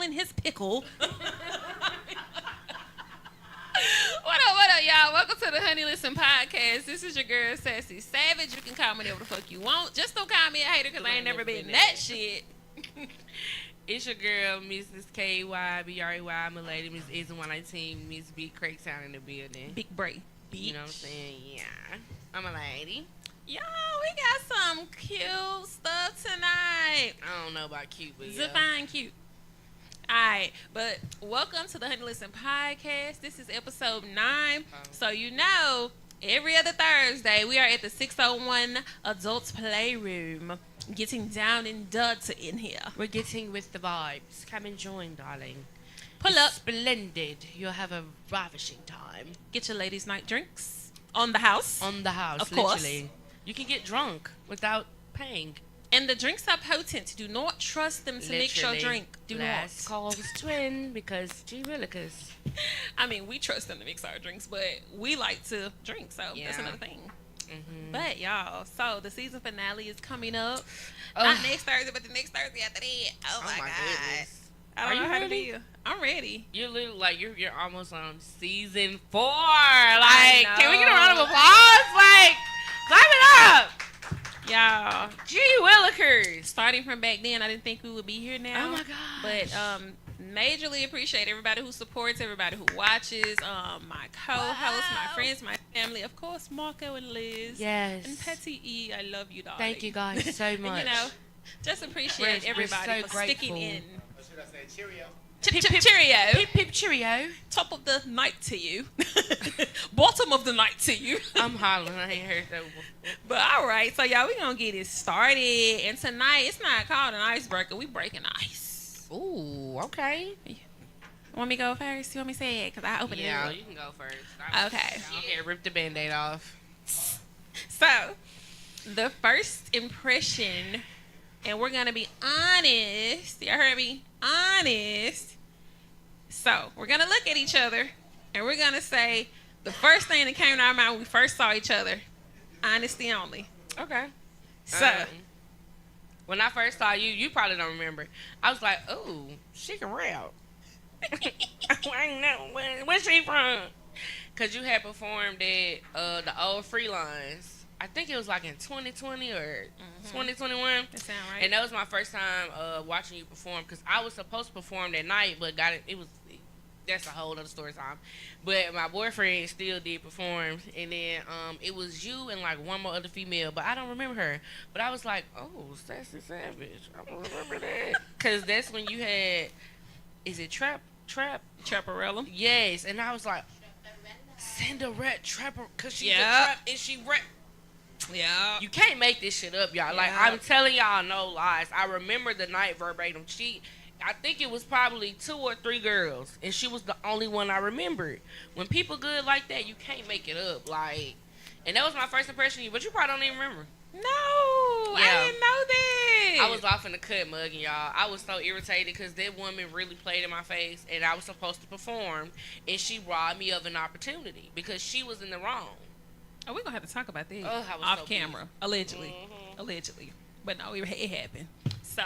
pulling his pickle. What up, y'all? Welcome to the Honey Listen Podcast. This is your girl, Sassy Savage. You can call me whatever the fuck you want. Just don't call me a hater, because I ain't never been that shit. It's your girl, Mrs. KYBRY, my lady, Miss Izzy 119, Miss Big Craig Sound in the building. Big Bray. You know what I'm saying? Yeah. I'm a lady. Y'all, we got some cute stuff tonight. I don't know about cute, but yeah. Define cute. Alright, but welcome to the Honey Listen Podcast. This is episode 9. So you know, every other Thursday, we are at the 601 Adults Playroom. Getting down and dirty in here. We're getting with the vibes. Come and join, darling. Pull up. Splendid. You'll have a ravishing time. Get your ladies' night drinks. On the house. On the house, of course. literally. You can get drunk without paying. And the drinks are potent. Do not trust them to mix your drink. Do Last not. calls twin because gee willikers. I mean, we trust them to mix our drinks, but we like to drink, so that's another thing. Mm-hmm. But y'all, so the season finale is coming up. Not next Thursday, but the next Thursday after that. Oh my god! Goodness. I don't know you how ready? to be. I'm ready. You're literally like you're almost on season 4. Like, can we get a know. round of applause? Like, clap it up. Y'all, Gee willikers. starting from back then, I didn't think we would be here now. Oh my god. But majorly appreciate everybody who supports, everybody who watches, my co-hosts, my friends, my family, of course, Marco and Liz. Yes. And Petty E, I love you, darling. Thank you guys so And, much. you know, just appreciate We're everybody so for sticking grateful. in. Or should I say Cheerio? Chip, chip, cheerio. Pip pip cheerio. Top of the night to you. Bottom of the night to you. I'm hollering. I ain't heard that before. But all right, so y'all, we gonna get it started. And tonight, it's not called an icebreaker. We breaking ice. Ooh, okay. Want me to go first? You want me to say it? Because I opened Yeah, it. you can go first. Okay. Okay, rip the band-aid off. So, the first impression, and we're gonna be honest. Y'all heard me? Honest. So, we're gonna look at each other, and we're gonna say the first thing that came to our mind when we first saw each other. Honesty only. Okay. So, When I first saw you, you probably don't remember. I was like, "Ooh, she can rap." I ain't know where's she from? Cause you had performed at the old Free Lines. I think it was like in 2020 or 2021. that sound right. And that was my first time watching you perform. Cause I was supposed to perform that night, but that's a whole other story time. But my boyfriend still did perform, and then it was you and like one more other female, but I don't remember her. But I was like, oh, Sassy Savage, I don't remember that, cause that's when you had, is it Trap? Chaparella. Yes, and I was like, Cinderella Trapper, cause she's a Yeah. trap and she rap. Yeah. You can't make this shit up, y'all. Like, Yeah. I'm telling y'all no lies. I remember the night verbatim. I think it was probably 2 or 3 girls, and she was the only one I remembered. When people good like that, you can't make it up. Like, and that was my first impression of you, but you probably don't even remember. No, I Yeah. didn't know that. I was off in the cut mugging y'all. I was so irritated because that woman really played in my face, and I was supposed to perform, and she robbed me of an opportunity because she was in the wrong. Oh, we're gonna have to talk about that Oh, I was off so camera, allegedly, but no, it happened. So,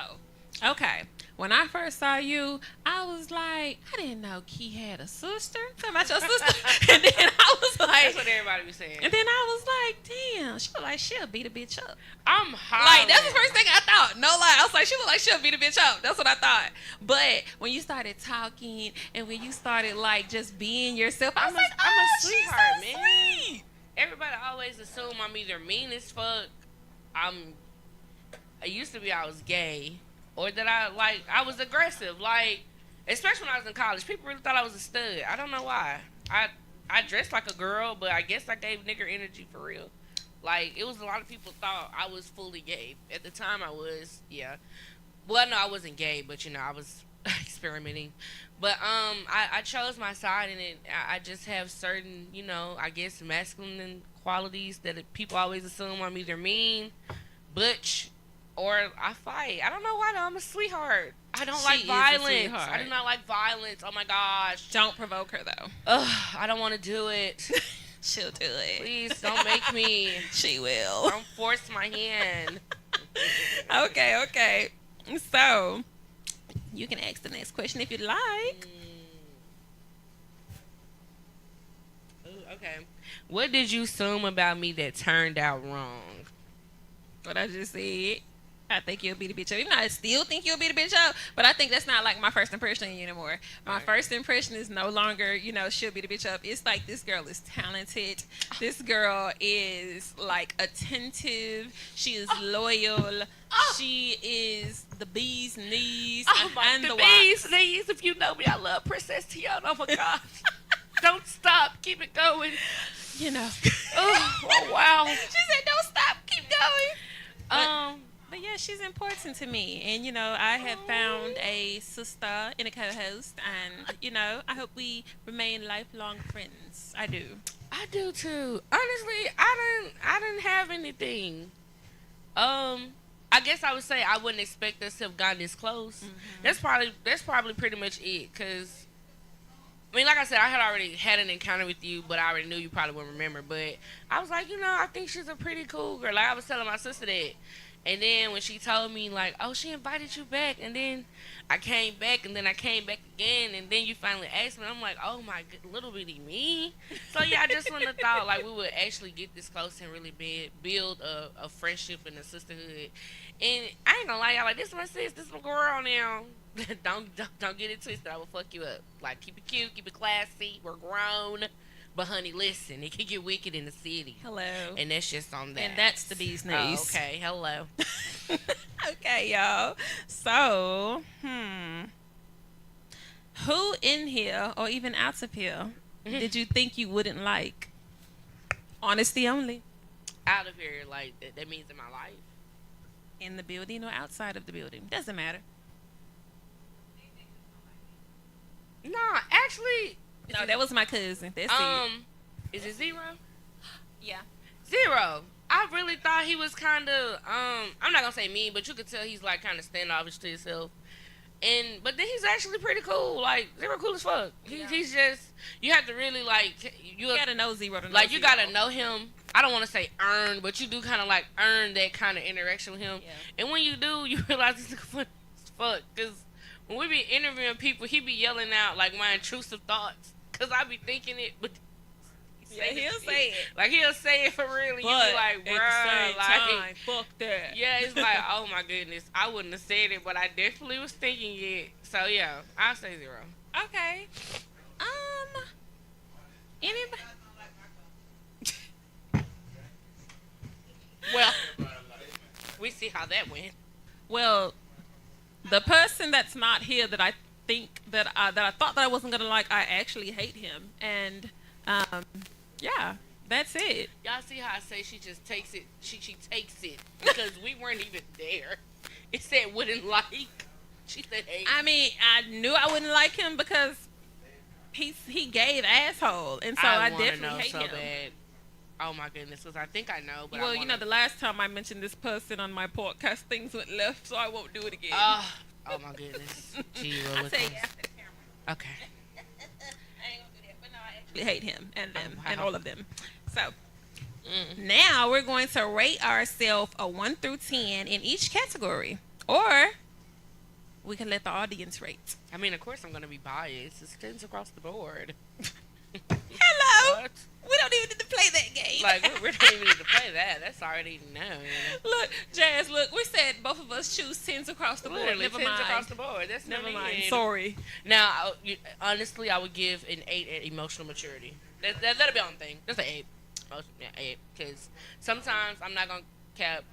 okay, when I first saw you, I was like, I didn't know Key had a sister. Talking about your sister, and then I was like, That's what everybody be saying. and then I was like, damn, she look like she'll beat a bitch up. I'm hollering. Like, that's the first thing I thought. No lie. I was like, she look like she'll beat a bitch up. That's what I thought. But when you started talking and when you started, like, just being yourself, I was like, I'm a she's sweetheart, so man. sweet. Everybody always assume I'm either mean as fuck, I used to be I was gay, or that I was aggressive. Like, especially when I was in college, people really thought I was a stud. I don't know why. I dressed like a girl, but I guess I gave nigger energy for real. Like, it was a lot of people thought I was fully gay. At the time I was, yeah. Well, no, I wasn't gay, but you know, I was experimenting. But I chose my side, and I just have certain, you know, I guess masculine qualities that people always assume I'm either mean, butch, or I fight. I don't know why though. I'm a sweetheart. I don't She like is a violence. sweetheart. I do not like violence. Oh my gosh. Don't provoke her, though. Ugh, I don't want to do it. She'll do it. Please don't make me. She will. Don't force my hand. Okay. So, You can ask the next question if you'd like. Ooh, okay. What did you assume about me that turned out wrong? What I just said. I think you'll be the bitch up. Even though I still think you'll be the bitch up, but I think that's not like my first impression of you anymore. My Right. first impression is no longer, she'll be the bitch up. It's like this girl is talented. This girl is like attentive. She is loyal. She is the bee's knees and the the bees, wax. knees. If you know me, I love Princess Tiana. Oh my gosh. Don't stop. Keep it going. Oh, wow. She said, "Don't stop, keep going." But yeah, she's important to me, and I have found a sister and a co-host, and I hope we remain lifelong friends. I do. I do too. Honestly, I didn't have anything. I guess I would say I wouldn't expect us to have gotten this close. That's probably pretty much it. Cause I mean, like I said, I had already had an encounter with you, but I already knew you probably wouldn't remember. But I was like, I think she's a pretty cool girl. Like I was telling my sister that. And then when she told me, like, oh, she invited you back. And then I came back, and then I came back again. And then you finally asked me. I'm like, oh, my good, little bitty me. So, yeah, I just wouldn't have thought, like, we would actually get this close and really build a friendship and a sisterhood. And I ain't gonna lie, y'all, like, this is my sis, this is my girl now. don't get it twisted. I will fuck you up. Like, keep it cute, keep it classy. We're grown. But, honey, listen, it can get wicked in the city. Hello. And that's just on that. And that's the bee's knees. Oh, okay, hello. Okay, y'all. So, who in here or even out of here did you think you wouldn't like? Honesty only. Out of here, like, that means in my life. In the building or outside of the building. Doesn't matter. Nah, actually... No, that was my cousin. That's it. Is it Zero? Yeah. Zero. I really thought he was kind of, I'm not gonna say mean, but you could tell he's like kind of standoffish to himself. But then he's actually pretty cool. Like Zero, cool as fuck. He's just, you have to really like You gotta know Zero to know like you Zero. gotta know him. I don't want to say earn, but you do kind of like earn that kind of interaction with him. Yeah. And when you do, you realize he's funny as fuck. Cause when we be interviewing people, he be yelling out like my intrusive thoughts. Cause I be thinking it, but Yeah, he'll say it. like he'll say it for real, and you But be like, at the bruh, same like, time, fuck that. yeah, it's like, oh my goodness, I wouldn't have said it, but I definitely was thinking it. So yeah, I'll say Zero. Okay. Anybody? Well, we see how that went. Well, the person that's not here that I think that I thought that I wasn't gonna like, I actually hate him, and yeah, that's it. Y'all see how I say she just takes it? She takes it because we weren't even there. It said wouldn't like. She said hate. I mean, I knew I wouldn't like him because he gave asshole, and so I wanna definitely know hate so him. bad. Oh my goodness, because I think I know, but Well, I wanna... the last time I mentioned this person on my podcast, things went left, so I won't do it again. Oh my goodness. Gee, I'll tell you after the camera. Okay. I ain't gonna do that, but no, I actually hate him and them wow. and all of them. So now we're going to rate ourselves a 1 through 10 in each category, or we can let the audience rate. I mean, of course I'm going to be biased. It extends across the board. Hello. What? We don't even need to play that game. Like, we don't even need to play that. That's already known. Look, Jazz, look, we said both of us choose 10s across the board. Literally, Never 10s mind. across the board. That's Never not mind. even- Sorry. Now, honestly, I would give an 8 at emotional maturity. That'll be on thing. That's an 8. Yeah, 8. Because sometimes I'm not going to cap.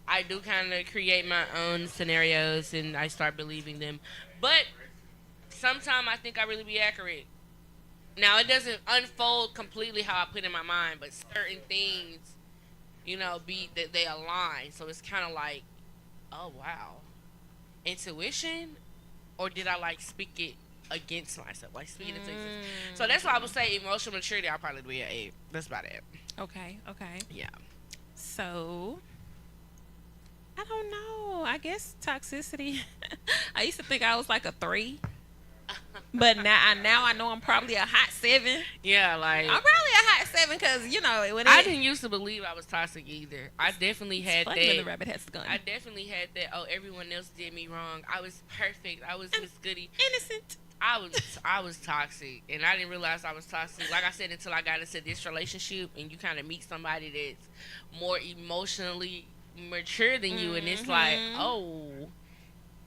I do kind of create my own scenarios and I start believing them. But sometimes I think I really be accurate. Now, it doesn't unfold completely how I put in my mind, but certain things, be that they align. So it's kind of like, oh, wow. Intuition? Or did I, like, speak it against myself? Like, speak it into existence. So that's why I would say emotional maturity, I'll probably be an 8. That's about it. Okay. Yeah. So, I don't know. I guess toxicity. I used to think I was like a 3. But now I know I'm probably a hot 7. Yeah, like I'm probably a hot 7 because when I didn't used to believe I was toxic either. I definitely had funny when the that. rabbit has the gun. I definitely had that. Oh, everyone else did me wrong. I was perfect. I was Miss Goody. Innocent. I was toxic, and I didn't realize I was toxic. Like I said, until I got into this relationship, and you kind of meet somebody that's more emotionally mature than you, and it's like, oh,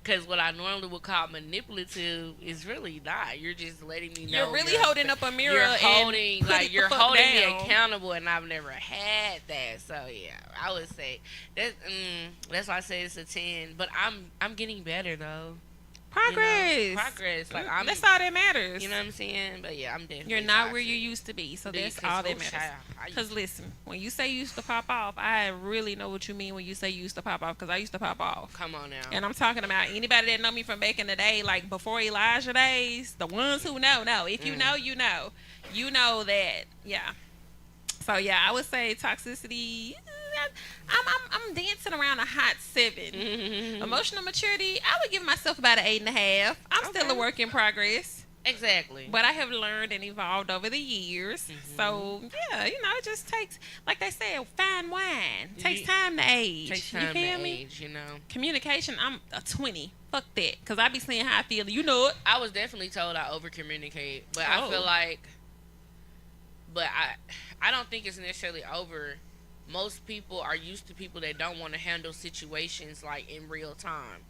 because what I normally would call manipulative is really not. You're just letting me know You're really holding up a mirror. You're and holding put like it you're the fuck holding down. me accountable, and I've never had that. So yeah, I would say that's why I say it's a 10. But I'm getting better though. Progress. You know, progress. Like that's all that matters. You know what I'm saying? But yeah, I'm definitely. You're not toxic. where you used to be, so that's Because, all that oh, matters. child, Because listen, when you say you used to pop off, I really know what you mean when you say you used to pop off. Because I used to pop off. Come on now. And I'm talking about anybody that know me from back in the day, like before Elijah days. The ones who know. If you know, you know. You know that. Yeah. So yeah, I would say toxicity. I'm dancing around a hot 7. Emotional maturity, I would give myself about an 8.5. I'm still a work in progress. Exactly. But I have learned and evolved over the years. So yeah, it just takes, like they say, fine wine takes time to age. Takes time you feel to me? age, you know. Communication, I'm a 20. Fuck that, cause I be saying how I feel. You know it. I was definitely told I over communicate, but I feel like, I don't think it's necessarily over. Most people are used to people that don't want to handle situations like in real time.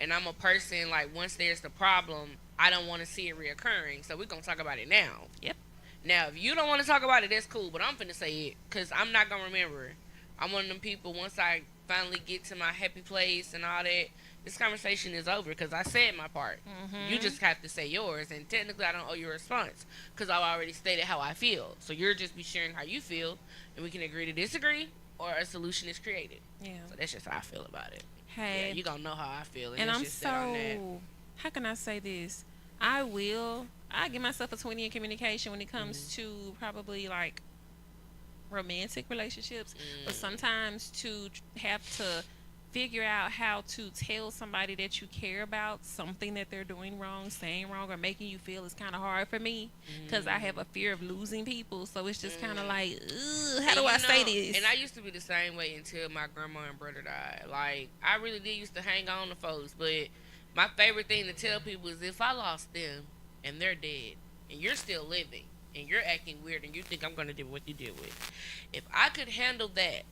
And I'm a person like once there's the problem, I don't want to see it reoccurring. So we're going to talk about it now. Yep. Now, if you don't want to talk about it, that's cool. But I'm finna say it because I'm not going to remember. I'm one of them people, once I finally get to my happy place and all that, this conversation is over because I said my part. You just have to say yours. And technically, I don't owe you a response because I've already stated how I feel. So you're just be sharing how you feel. And we can agree to disagree or a solution is created. Yeah. So that's just how I feel about it. Hey. Yeah, you gonna know how I feel. And I'm just on that. how can I say this? I give myself a 20 in communication when it comes to probably like romantic relationships. But sometimes to have to figure out how to tell somebody that you care about something that they're doing wrong, saying wrong, or making you feel is kind of hard for me because I have a fear of losing people. So it's just kind of like, how do I say this? And I used to be the same way until my grandma and brother died. Like, I really did used to hang on to folks, but my favorite thing to tell people is if I lost them and they're dead and you're still living and you're acting weird and you think I'm going to do what you did with, if I could handle that,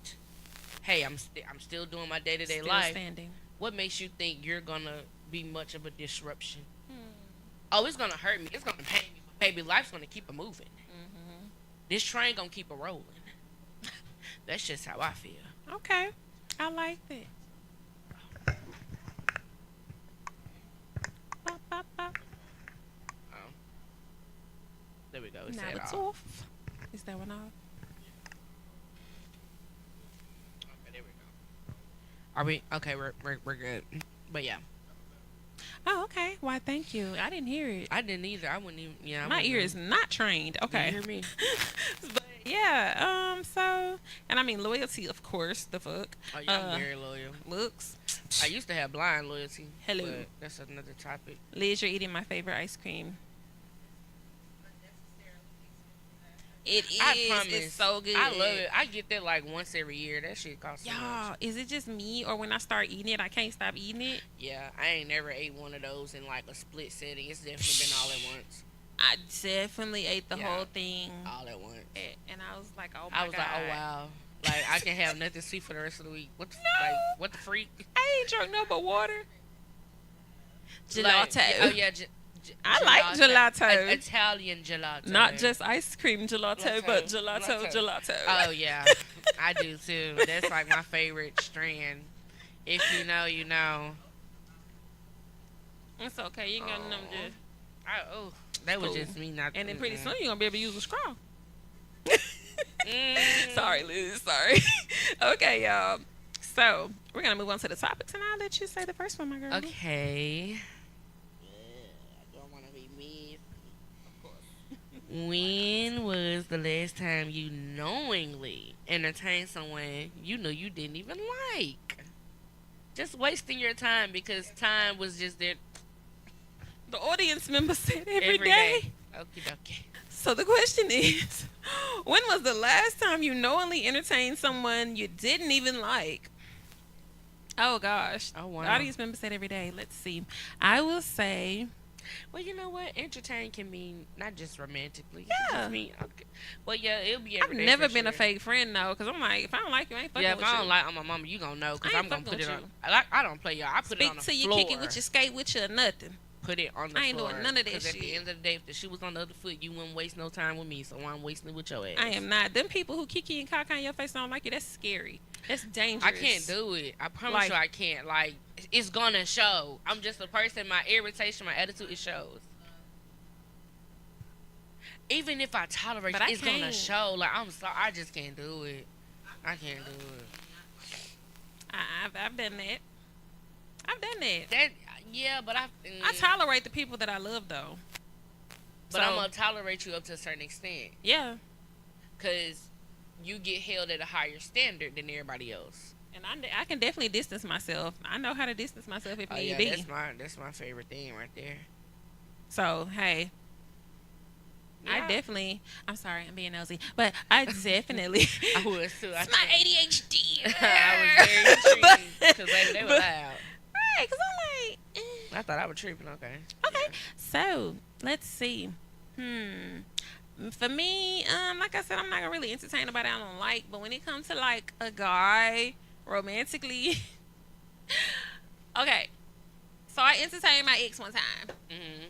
hey, I'm still doing my day-to-day life. Standing. What makes you think you're going to be much of a disruption? Oh, it's going to hurt me. It's going to pain me. Baby, life's going to keep it moving. This train going to keep it rolling. That's just how I feel. Okay. I like that. Bop, bop, bop. Oh. There we go. Now Said it's all. off. Is that one off? Okay, there we go. Are we? Okay, we're good. But yeah. Oh, okay. Why, thank you. I didn't hear it. I didn't either. I wouldn't even. Yeah. My ear is not trained. Okay. You hear me? But yeah. So, and I mean loyalty, of course. The fuck. Oh, yeah, I'm very loyal. Looks. I used to have blind loyalty. Hello. But that's another topic. Liz, you're eating my favorite ice cream. It is. I promise. It's so good. I love it. I get that like once every year. That shit costs so Y'all, much. is it just me, or when I start eating it, I can't stop eating it? Yeah, I ain't never ate one of those in like a split setting. It's definitely been all at once. I definitely ate the Yeah. whole thing, All at once. and I was like, oh my I was god. like, oh wow. Like I can have nothing sweet for the rest of the week. What the what the freak? I ain't drunk no but water. Gelato. Like, oh yeah, I like gelato. Italian gelato. Not just ice cream gelato, but gelato. Oh yeah, I do too. That's like my favorite strand. If you know, you know. It's okay. You ain't got nothing to do. That was Cool. just me not. And then pretty soon you're gonna be able to use a straw. Mm. Sorry, Liz. Sorry. Okay, y'all. So we're gonna move on to the topics, and I'll let you say the first one, my girl. Okay. I don't want to be mean. Of course. When was the last time you knowingly entertained someone you knew you didn't even like? Just wasting your time because time was just there. The audience member said every day. Okie dokie. So the question is, when was the last time you knowingly entertained someone you didn't even like? Oh gosh. Oh, wow. The audience member said every day. Let's see. I will say, Well, you know what? Entertain can mean not just romantically. It Yeah. can just mean, okay. Well, yeah, it'll be I've every day never for been a sure. fake friend though, because I'm like, if I don't like you, I ain't fucking Yeah, if with I you. don't like my mama, you gonna know because I I'm ain't gonna fucking put it with on. I don't play y'all. I put it on Speak the till you floor. kick it with your skate with you or nothing. Put it on the I ain't floor. doing none of that 'Cause at shit. the end of the day, if the shoe was on the other foot, you wouldn't waste no time with me. So I'm wasting it with your ass. I am not. Them people who kiki and cock on your face don't like you. That's scary. That's dangerous. I can't do it. I promise Like- you, I can't. Like, it's gonna show. I'm just a person. My irritation, my attitude, it shows. Even if I tolerate But it, I it's gonna can't. show. Like, I'm sorry, I just can't do it. I can't do it. I've done that. I've done that. That, yeah, but I tolerate the people that I love though. But So- I'm gonna tolerate you up to a certain extent, Yeah. cause you get held at a higher standard than everybody else. And I can definitely distance myself. I know how to distance myself if Oh need yeah, be. that's my favorite thing right there. So hey, Yeah. I'm sorry, I'm being nosy, but I definitely. I was too. It's my ADHD. I was very intrigued because they were But- loud. Right, because I'm like, I thought I was tripping. Okay. okay. Yeah. So let's see. For me, like I said, I'm not gonna really entertain nobody I don't like. But when it comes to like a guy romantically, okay. So I entertained my ex one time. Mhm.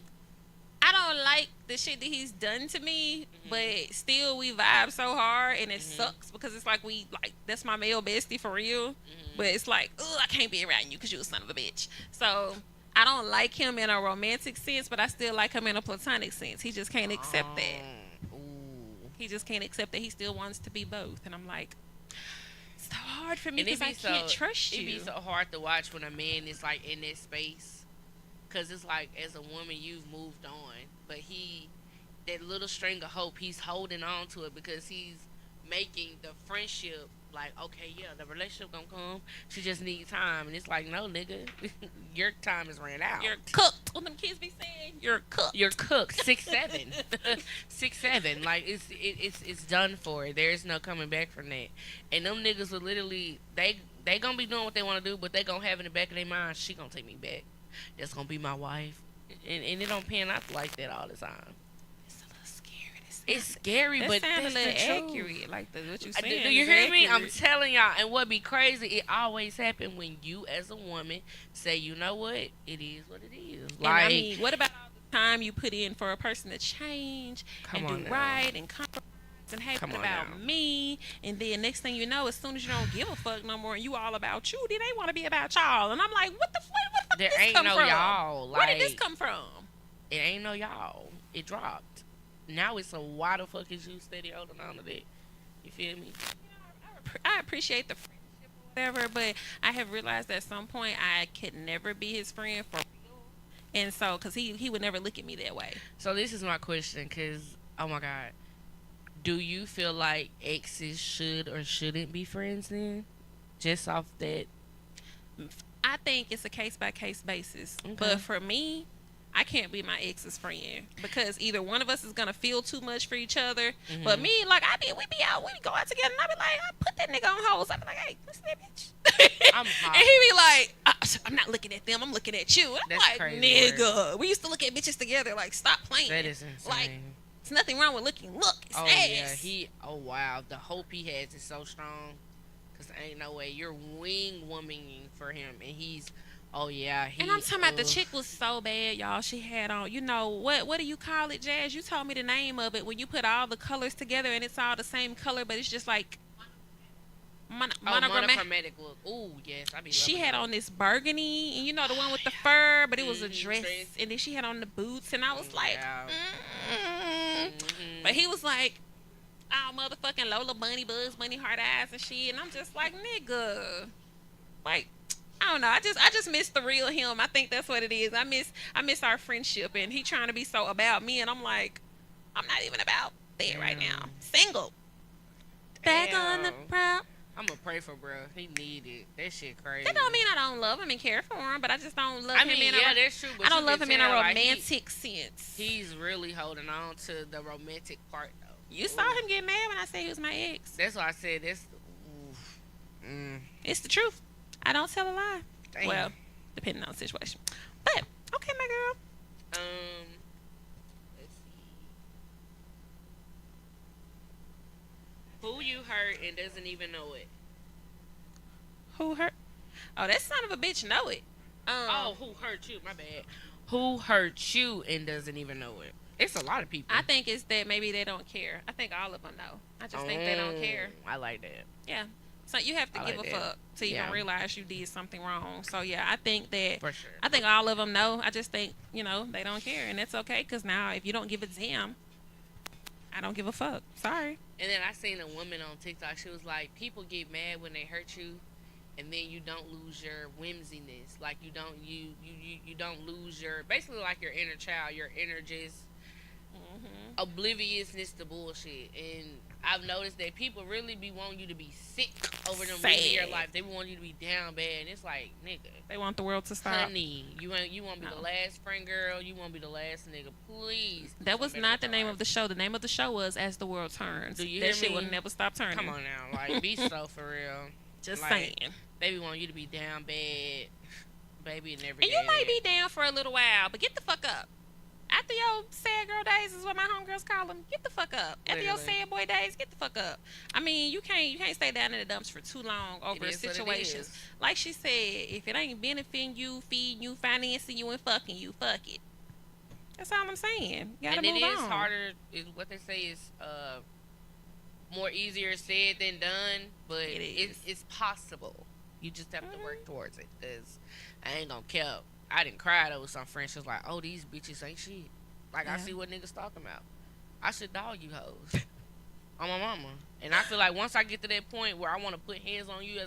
I don't like the shit that he's done to me, but still we vibe so hard, and it sucks because it's like that's my male bestie for real. But it's like, oh, I can't be around you because you a son of a bitch. So I don't like him in a romantic sense, but I still like him in a platonic sense. He just can't accept that. Ooh. He just can't accept that he still wants to be both. And I'm like, it's so hard for me And it because be I can't trust It you. be so hard to watch when a man is like in that space, cause it's like as a woman you've moved on, but that little string of hope, he's holding on to it because he's making the friendship like, okay, yeah, the relationship gonna come. She just needs time, and it's like, no, nigga, your time is ran out. You're cooked. What them kids be saying? You're cooked. You're cooked. 6'7", 6'7". Like it's done for. There's no coming back from that. And them niggas are literally they gonna be doing what they want to do, but they gonna have in the back of their mind, she gonna take me back. That's gonna be my wife, and it don't pan out like that all the time. It's a little scary. It's scary, That but sound a that's little the truth. accurate. Like what you Do saying. you is hear me? I'm accurate. telling y'all. And what be crazy, it always happen when you as a woman say, you know what, it is what it is. And Like, I mean, what about all the time you put in for a person to change Come and on do now. right and compromise and hey, Come what on about now. me? And then next thing you know, as soon as you don't give a fuck no more and you all about you, then they want to be about y'all. And I'm like, what the fuck there did this ain't come no from? y'all. Where did this Like, come from? it ain't no y'all. It dropped. Now it's a why the fuck is you steady holding on to that? You feel me? I appreciate the friendship or whatever, but I have realized at some point I could never be his friend for real. And so, because he would never look at me that way. So this is my question, cause oh my god, do you feel like exes should or shouldn't be friends then? Just off that. I think it's a case by case basis. Okay. But for me, I can't be my ex's friend because either one of us is gonna feel too much for each other. Mm-hmm. But me, like we go out together, and I be like, I put that nigga on hold. I be like, hey, listen to that bitch. I'm hot. And he be like, I'm not looking at them. I'm looking at you. I'm That's like, crazy nigga, we used to look at bitches together. Like, stop playing. That is insane. Like, there's nothing wrong with looking. Look, it's Oh ass. yeah, oh wow, the hope he has is so strong. Cause ain't no way you're wing womaning for him, and he's, oh yeah, And I'm talking about the chick was so bad, y'all. She had on, you know, what do you call it, Jazz? You told me the name of it when you put all the colors together and it's all the same color, but it's just like monogrammatic. monochromatic look. Ooh yes, I be. She loving had that. on this burgundy, and you know the one with the fur, but it was a Mhm, dress, dress. and then she had on the boots, and I was like, Yeah. Mhm. But he was like, oh, motherfucking Lola Bunny, Bugs Bunny, Heart Eyes and shit, and I'm just like, nigga, like, I don't know. I just miss the real him. I think that's what it is. I miss our friendship, and he trying to be so about me, and I'm like, I'm not even about that right now. Single. Back on the Damn. prowl. I'm gonna pray for bro. He need it. That shit crazy. That don't mean I don't love him and care for him, but I just don't love I him mean, in yeah, a that's true. But I don't you love can him in a tell, like, romantic sense. he's really holding on to the romantic part though. You saw him get mad when I said he was my ex. That's why I said that's. Oof. It's the truth. I don't tell a lie. Damn. Well, depending on the situation. But okay, my girl. Let's see. Who you hurt and doesn't even know it? Who hurt? Oh, that son of a bitch know it. Who hurt you? My bad. Who hurt you and doesn't even know it? It's a lot of people. I think it's that maybe they don't care. I think all of them know. I just think they don't care. I like that. Yeah. So you have to I give like a that. fuck to even Yeah. realize you did something wrong. So yeah, I think that. For sure. I think all of them know. I just think they don't care, and that's okay. Cause now if you don't give a damn, I don't give a fuck. Sorry. And then I seen a woman on TikTok. She was like, people get mad when they hurt you, and then you don't lose your whimsiness. Like you don't lose your basically like your inner child, your inner just obliviousness to bullshit. And I've noticed that people really be wanting you to be sick over them living your life. They want you to be down bad, and it's like, nigga, They want the world to stop. honey, you want to be No. the last friend girl. You want to be the last nigga. Please. do That was something not with the your name life. of the show. The name of the show was As the World Turns. Do you that hear shit me? will never stop turning. Come on now, like be so for real. Just Like, saying. They be wanting you to be down bad, baby. Never. And you might be down for a little while, but get the fuck up. After your sad girl days is what my homegirls call them. Get the fuck up. After your Literally. sad boy days, get the fuck up. I mean, you can't stay down in the dumps for too long over It is what it situations. is. Like she said, if it ain't benefiting you, feeding you, financing you, and fucking you, fuck it. That's all I'm saying. You gotta And move it is on. harder. Is what they say is more easier said than done, but It is. it's possible. You just have to work towards it. Cause I ain't gonna care. I didn't cry though with some friends. She was like, "Oh, these bitches ain't shit." Like I Yeah. see what niggas talking about. I should dog you hoes on my mama. And I feel like once I get to that point where I want to put hands on you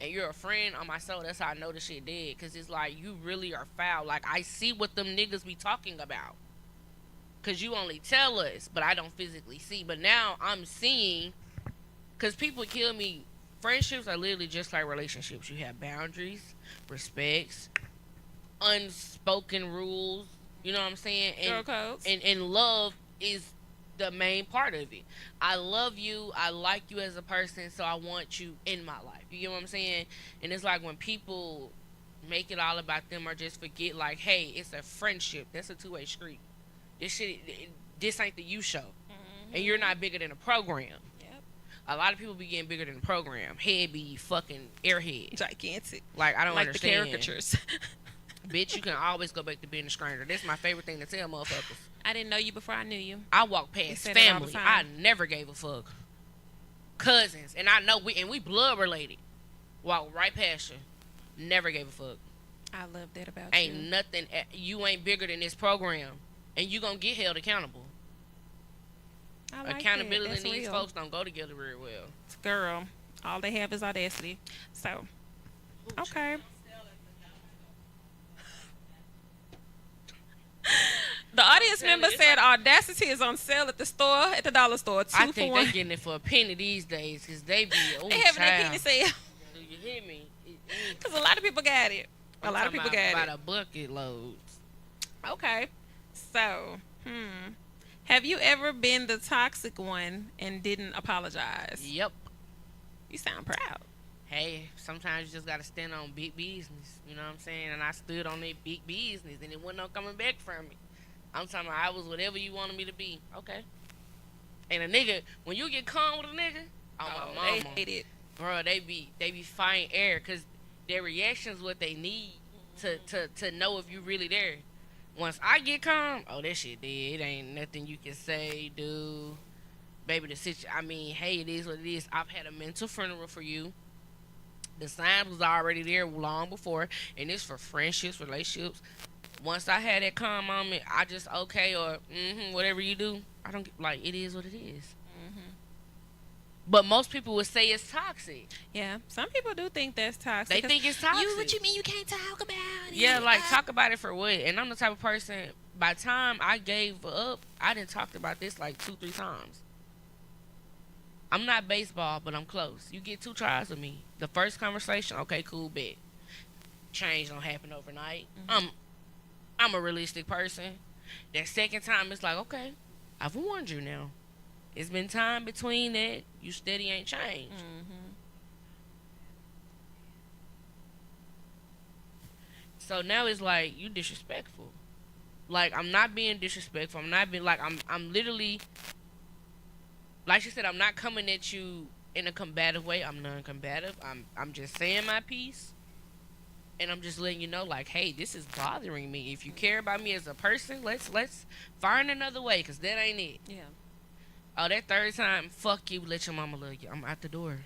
and you're a friend on my soul, that's how I know the shit dead. Cause it's like you really are foul. Like I see what them niggas be talking about. Cause you only tell us, but I don't physically see. But now I'm seeing. Cause people kill me. Friendships are literally just like relationships. You have boundaries, respects, unspoken rules. You know what I'm saying? Girl codes. And love is the main part of it. I love you. I like you as a person, so I want you in my life. You get what I'm saying? And it's like when people make it all about them or just forget, like, hey, it's a friendship. That's a two-way street. This ain't the you show. And you're not bigger than a program. Yep. A lot of people be getting bigger than the program. Head be fucking airhead. Gigantic. Like, I don't Like understand. the caricatures. Bitch, you can always go back to being a stranger. That's my favorite thing to tell motherfuckers. I didn't know you before I knew you. I walk You past say that all the family. time. I never gave a fuck. Cousins, and I know we blood related. Walk right past you. Never gave a fuck. I love that about Ain't you. nothing. You ain't bigger than this program, and you gonna get held accountable. I like Accountability that. and That's these real. folks don't go together very well. Girl, all they have is audacity. So, okay. The audience telling member you, it's said Audacity is on sale at the store, at the dollar store. Two I for think one. they getting it for a penny these days, cause they be They having their penny sale Do you hear me? because a lot of people got it. A I'm lot of talking people got about it. a bucket loads. Okay. So, have you ever been the toxic one and didn't apologize? Yep. You sound proud. Hey, sometimes you just gotta stand on big business. You know what I'm saying? And I stood on that big business, and it wasn't no coming back from me. I'm talking about I was whatever you wanted me to be. Okay. And a nigga, when you get calm with a nigga, oh my They mama, hate it. bro, they be fighting air, cause their reactions what they need to know if you really there. Once I get calm, oh that shit dead. It ain't nothing you can say, dude. Baby, I mean, hey, it is what it is. I've had a mental funeral for you. The sign was already there long before, and it's for friendships, relationships. Once I had that calm moment, I just okay or whatever you do. I don't like it is what it is. But most people would say it's toxic. Yeah, some people do think that's toxic. They 'cause think it's toxic. What you mean you can't talk about it? Yeah, like talk about it for what? And I'm the type of person. By the time I gave up, I didn't talk about this like 2-3 times. I'm not baseball, but I'm close. You get 2 tries with me. The first conversation, okay, cool, bet. Change don't happen overnight. I'm a realistic person. That second time, it's like, okay, I've warned you now. It's been time between that. You steady ain't changed. So now it's like you disrespectful. Like I'm not being disrespectful. I'm not being like I'm literally like she said, I'm not coming at you in a combative way. I'm non-combative. I'm just saying my piece, and I'm just letting you know, like, hey, this is bothering me. If you care about me as a person, let's find another way, cause that ain't it. Yeah. Oh, that third time, fuck you. Let your mama love you. I'm out the door.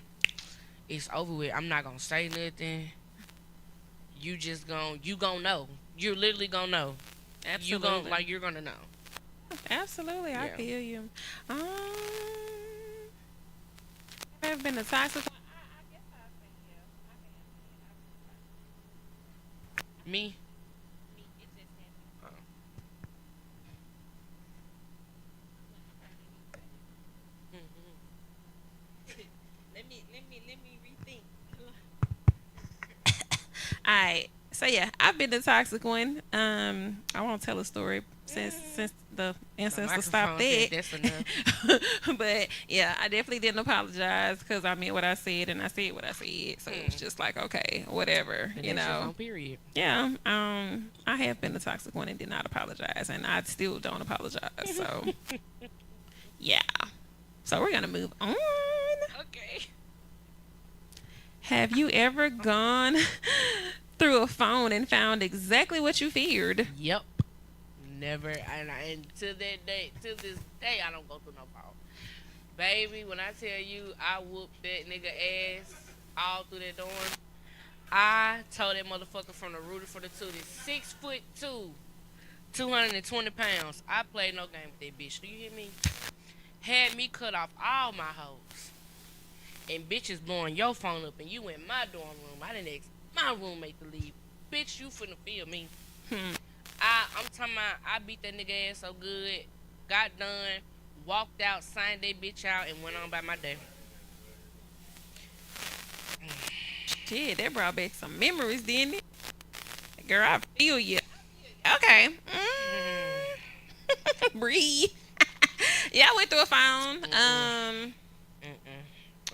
It's over with. I'm not gonna say nothing. You gonna know. You're literally gonna know. Absolutely. You're gonna know. Absolutely, I Yeah. feel you. I've been a toxic. Me? Oh. Let me rethink. All right. So yeah, I've been the toxic one. I won't tell a story since the ancestor stopped Microphone that. said that's enough. But yeah, I definitely didn't apologize because I meant what I said and I said what I said. So it was just like, okay, whatever, And you that's just know. on period. Yeah. I have been the toxic one and did not apologize, and I still don't apologize. So yeah. So we're gonna move on. Okay. Have you ever gone through a phone and found exactly what you feared? Yep. Never. And to this day, I don't go through no phone. Baby, when I tell you I whooped that nigga ass all through that dorm, I told that motherfucker from the rooter for the tootie, 6'2", 220 pounds. I played no game with that bitch. Do you hear me? Had me cut off all my hoes. And bitches blowing your phone up and you in my dorm room. I didn't ask my roommate to leave. Bitch, you finna feel me. I'm talking about I beat that nigga ass so good, got done, walked out, signed that bitch out, and went on by my day. Shit, that brought back some memories, didn't it? Girl, I feel you. Okay. Breathe. Yeah, I went through a phone. I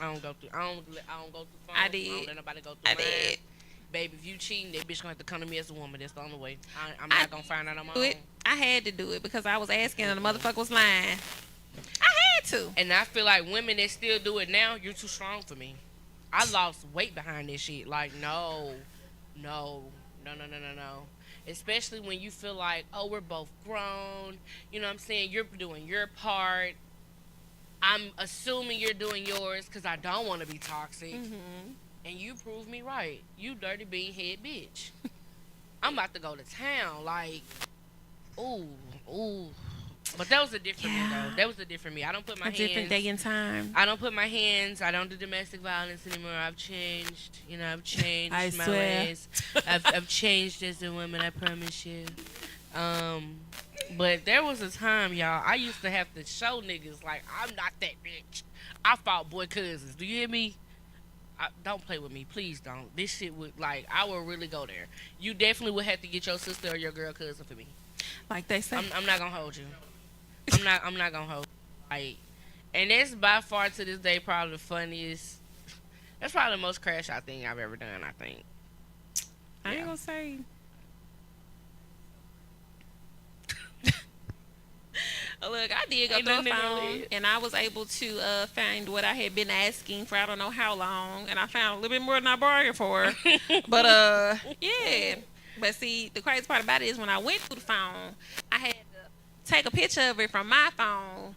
don't go through phone. I I did. don't let nobody go through I mine. did. Baby, if you cheating, that bitch gonna have to come to me as a woman. That's the only way. I'm not gonna find out on my Do own. it. I had to do it because I was asking and the motherfucker was lying. I had to. And I feel like women that still do it now, you're too strong for me. I lost weight behind this shit. Like, no. Especially when you feel like, oh, we're both grown. You know what I'm saying? You're doing your part. I'm assuming you're doing yours because I don't want to be toxic. And you prove me right. You dirty bean head bitch. I'm about to go to town. Like, ooh. But that was a different me, though. That was a different me. I don't put my A different day and time. I don't put my hands. I don't do domestic violence anymore. I've changed. You know, I've changed I my swear. ways. I've changed as a woman. I promise you. But there was a time, y'all, I used to have to show niggas like I'm not that bitch. I fought boy cousins. Do you hear me? Don't play with me, please don't. This shit would I will really go there. You definitely would have to get your sister or your girl cousin for me. Like they say. I'm not gonna hold you. I'm not gonna hold you. And that's by far to this day probably the funniest. That's probably the most crash out thing I've ever done. I think. I ain't Yeah. gonna say. Look, I did go Ain't through a nothing in phone, it. and I was able to find what I had been asking for I don't know how long, and I found a little bit more than I bargained for. But yeah. But see, the crazy part about it is when I went through the phone, I had to take a picture of it from my phone,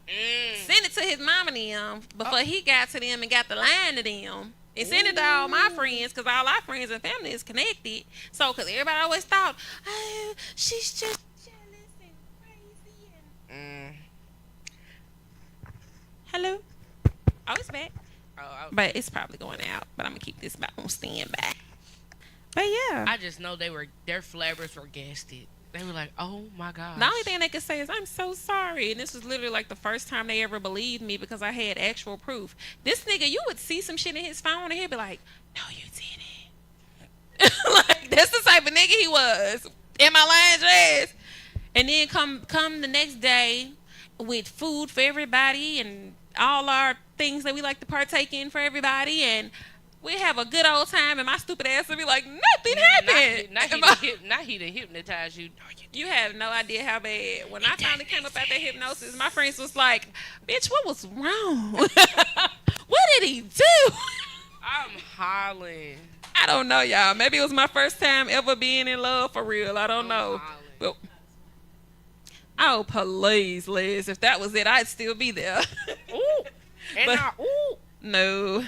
send it to his mom and them before he got to them and got the line to them. And send it to all my friends because all our friends and family is connected. So, because everybody always thought, oh, she's just jealous and crazy and... Hello? Oh, it's back. But it's probably going out. But I'm going to keep this back on standby. But yeah. I just know their flabbers were gasted. They were like, "Oh my god." The only thing they could say is, I'm so sorry. And this was literally like the first time they ever believed me because I had actual proof. This nigga, you would see some shit in his phone and he'd be like, no, you didn't. Like, that's the type of nigga he was. Am I lying, Jazz? And then come the next day with food for everybody and all our things that we like to partake in for everybody. And we have a good old time, and my stupid ass will be like, nothing happened. Not he done hypnotized you. You have no idea how bad. When I finally came up out that hypnosis, my friends was like, bitch, what was wrong? What did he do? I'm hollering. I don't know, y'all. Maybe it was my first time ever being in love for real. I don't know. But, oh, please, Liz. If that was it, I'd still be there. Ooh. And But- No.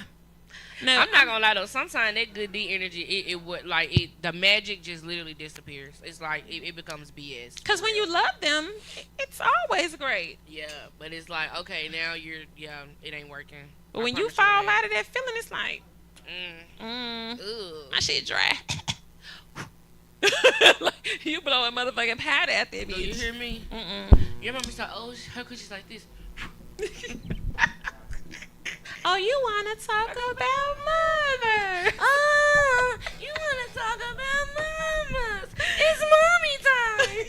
No, I'm not gonna lie though. Sometimes that good D energy, it would like it. The magic just literally disappears. It's like it becomes BS. Because when you love them, it's always great. Yeah, but it's like okay, now it ain't working. But I when you promise fall it out of that feeling, it's like, ain't. Ugh. my shit dry. Like, you blowing motherfucking powder out there, Do you bitch. hear me? Mm-mm. Your mama said, "Oh, her coochie's like this." Oh, you want to talk about mother? Oh, you want to talk about mamas? It's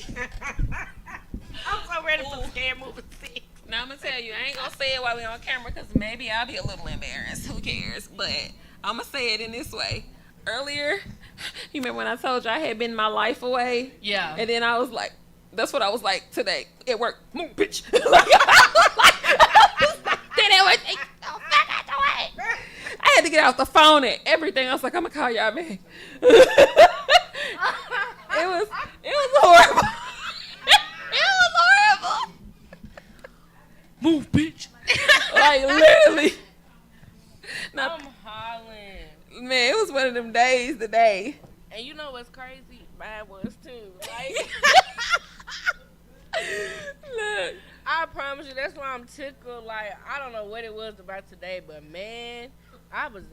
mommy time. I'm so ready for scare movie 6. Now I'm gonna tell you, I ain't gonna say it while we on camera because maybe I'll be a little embarrassed. Who cares? But I'm gonna say it in this way. Earlier, you remember when I told you I had been my life away? Yeah. And then I was like, that's what I was like today at work. Move, bitch. Like, I was like, then it was, oh, fuck out the way. I had to get off the phone and everything. I was like, I'm gonna call y'all back. It was horrible. It was horrible. Move, bitch. Like literally. Now, I'm hollering. man, it was one of them days today. And you know what's crazy? Mine was too. Like, Look, I promise you, that's why I'm tickled. Like, I don't know what it was about today, but man, I was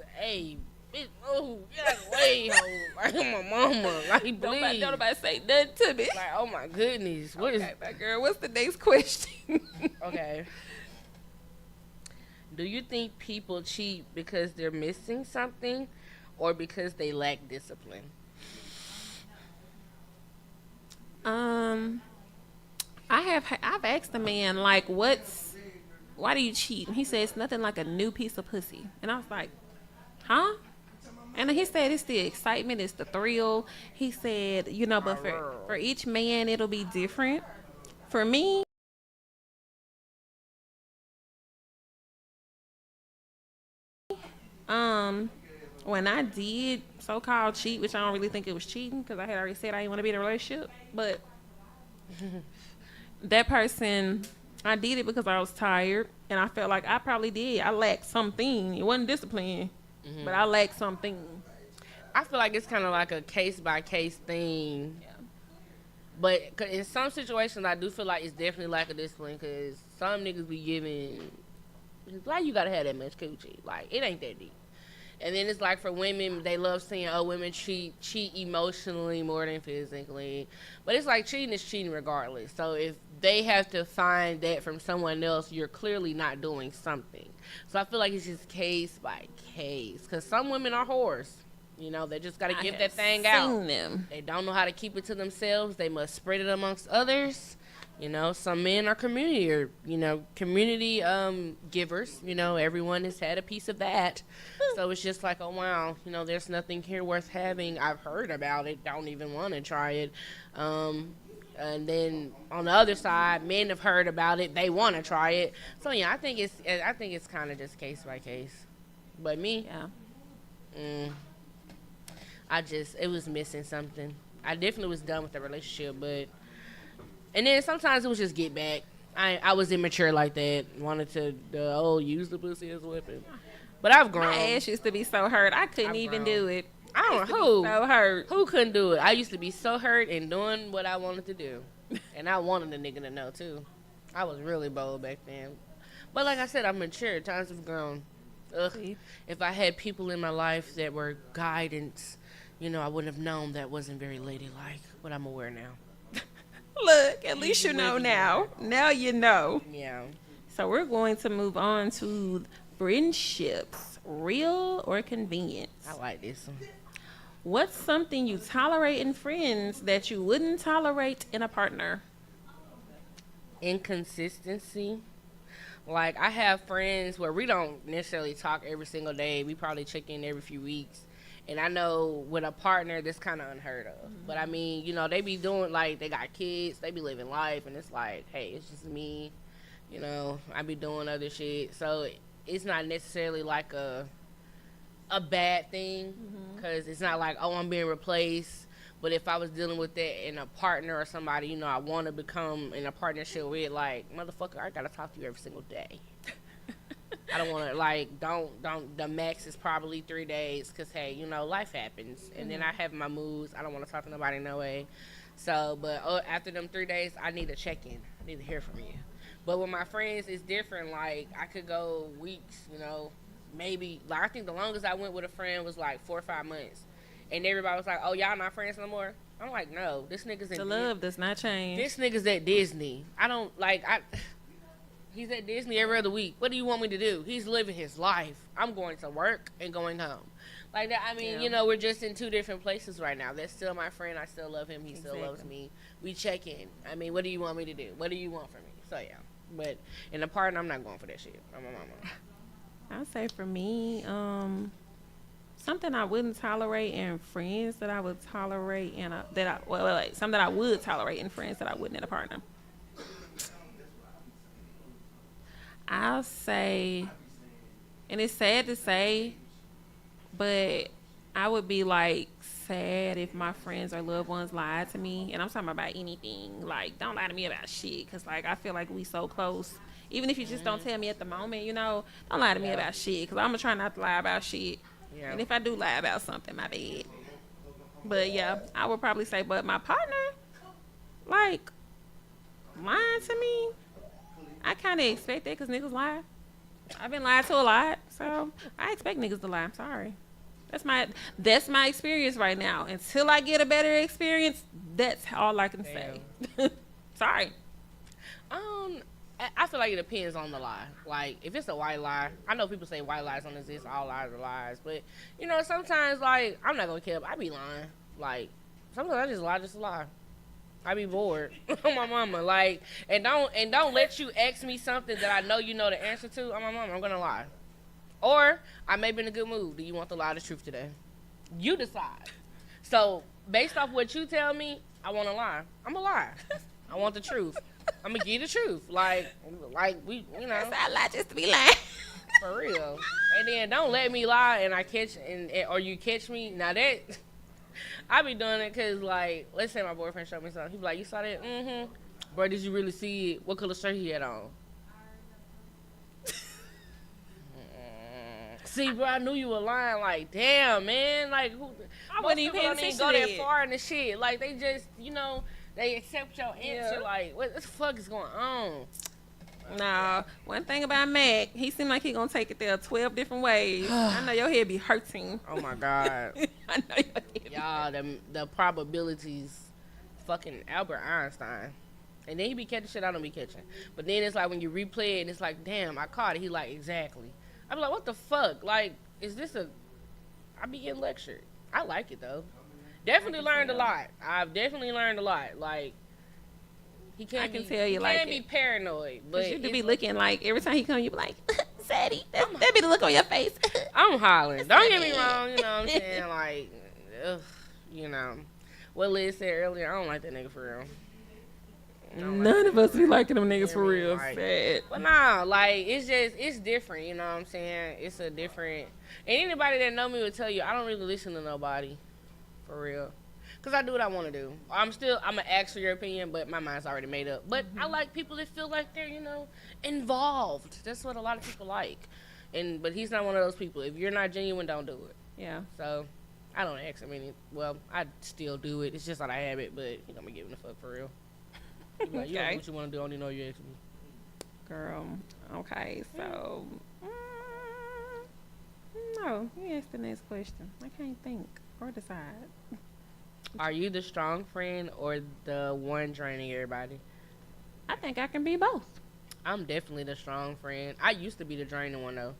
bitch. Oh, get away, ho! Like my mama, like don't please. nobody say nothing to me. Like, oh my goodness, what is? Okay, my girl, what's the next question? Okay. Do you think people cheat because they're missing something, or because they lack discipline? I've asked the man like, why do you cheat? And he said it's nothing like a new piece of pussy. And I was like, huh? And he said it's the excitement, it's the thrill. He said, but for each man it'll be different. For me, when I did so-called cheat, which I don't really think it was cheating because I had already said I didn't want to be in a relationship, but that person, I did it because I was tired and I felt like I probably did. I lacked something. It wasn't discipline, but I lacked something. I feel like it's kind of like a case by case thing. Yeah. But in some situations, I do feel like it's definitely lack of discipline because some niggas be giving. Why you gotta have that much coochie? Like, it ain't that deep. And then it's like for women, they love seeing women cheat emotionally more than physically. But it's like cheating is cheating regardless. So if they have to find that from someone else, you're clearly not doing something. So I feel like it's just case by case. Because some women are whores. They just got to give that thing out. Them. They don't know how to keep it to themselves. They must spread it amongst others. Some men are community givers. Everyone has had a piece of that. So it's just like, oh, wow, there's nothing here worth having. I've heard about it. Don't even want to try it. And then on the other side, men have heard about it. They want to try it. So, yeah, I think it's kind of just case by case. But me, Yeah. it was missing something. I definitely was done with the relationship, and then sometimes it was just get back. I was immature like that. Wanted to use the pussy as a weapon. But I've grown. My ass used to be so hurt. I couldn't even do it. I don't Used to know be so hurt. who couldn't do it. I used to be so hurt and doing what I wanted to do. And I wanted the nigga to know too. I was really bold back then. But like I said, I'm mature. Times have grown. Ugh. See? If I had people in my life that were guidance, I wouldn't have known that wasn't very ladylike. But I'm aware now. Look, at least you know now. Now you know. Yeah. So we're going to move on to friendships, real or convenient. I like this one. What's something you tolerate in friends that you wouldn't tolerate in a partner? Inconsistency. Like, I have friends where we don't necessarily talk every single day. We probably check in every few weeks. And I know with a partner, that's kind of unheard of. But I mean, you know, they be doing, like, they got kids, they be living life, and it's like, hey, it's just me. You know, I be doing other shit. So it's not necessarily like a bad thing, because it's not like, oh, I'm being replaced. But if I was dealing with that in a partner or somebody, you know, I want to become in a partnership with, like, motherfucker, I gotta talk to you every single day. I don't want to, like, don't. The max is probably 3 days, because, hey, you know, life happens. And then I have my moods. I don't want to talk to nobody no way. So, but after them 3 days, I need to check in. I need to hear from you. But with my friends, it's different. Like, I could go weeks, you know, maybe. Like, I think the longest I went with a friend was, like, 4 or 5 months. And everybody was like, oh, y'all not friends no more? I'm like, no, this nigga's in The love does not change. This nigga's at Disney. I don't, like, he's at Disney every other week. What do you want me to do? He's living his life. I'm going to work and going home. Like that. I mean, Yeah. you know, we're just in 2 different places right now. That's still my friend. I still love him. He still loves me. We check in. I mean, what do you want me to do? What do you want from me? So, yeah. But in the partner, I'm not going for that shit. I'm a mama. I'd say for me, something I wouldn't tolerate in friends that I would tolerate in a something I would tolerate in friends that I wouldn't in a partner. I'll say, and it's sad to say, but I would be like sad if my friends or loved ones lied to me, and I'm talking about anything. Like, don't lie to me about shit, cause like I feel like we so close. Even if you just don't tell me at the moment, you know, don't lie to me about shit, cause I'm gonna try not to lie about shit. Yeah. And if I do lie about something, my bad. But yeah, I would probably say, but my partner, like, lying to me, I kind of expect that because niggas lie. I've been lied to a lot, so I expect niggas to lie. I'm sorry. That's my experience right now. Until I get a better experience, that's all I can say. Sorry. I feel like it depends on the lie. Like, if it's a white lie, I know people say white lies don't exist, all lies are lies. But, you know, sometimes, like, I'm not going to care. I be lying. Like, sometimes I just lie just to lie. I be bored. My mama. Like, and don't let you ask me something that I know you know the answer to. I'm my mama. I'm going to lie. Or, I may be in a good mood. Do you want to lie the truth today? You decide. So, based off what you tell me, I want to lie. I'm going to lie. I want the truth. I'm gonna give you the truth. Like we, you know. I lie just to be lying. For real. And then don't let me lie and I catch, or you catch me. Now that, I be doing it because, like, let's say my boyfriend showed me something. He be like, you saw that? Mm-hmm. Bro, did you really see it? What color shirt he had on? See, bro, I knew you were lying. Like, damn, man. Like, who? I wasn't even paying attention go to that it. far in the shit. Like, they just, you know, they accept your answer. Like, what the fuck is going on? Nah, one thing about Mac, he seemed like he gonna take it there 12 different ways. I know your head be hurting. Oh my God. I know your head be Y'all, the probabilities, fucking Albert Einstein. And then he be catching shit I don't be catching. But then it's like when you replay it, and it's like, damn, I caught it. He like, exactly. I be like, what the fuck? Like, is this I be getting lectured. I like it though. Definitely learned a lot. I've definitely learned a lot. Like, he can't tell you like can't be paranoid. But you do be looking like every time he come, you be like, Sadie. That be the look on your face. I'm hollering. Don't get me wrong. You know what I'm saying? Like, ugh, you know. What Liz said earlier, I don't like that nigga for real. None of us be liking them niggas for real. Like, Sad. but nah, like, it's different, you know what I'm saying? It's a different, and anybody that know me would tell you, I don't really listen to nobody, for real. Because I do what I want to do. I'm going to ask for your opinion, but my mind's already made up. But I like people that feel like they're, you know, involved. That's what a lot of people like. But he's not one of those people. If you're not genuine, don't do it. Yeah. So, I don't ask him well, I still do it. It's just not a habit, but he don't be giving a fuck for real. Like, you know what you want to do, I don't even know you asking me. Girl. Okay, so. No, you ask the next question. I can't think or decide. Are you the strong friend or the one draining everybody? I think I can be both. I'm definitely the strong friend. I used to be the draining one though.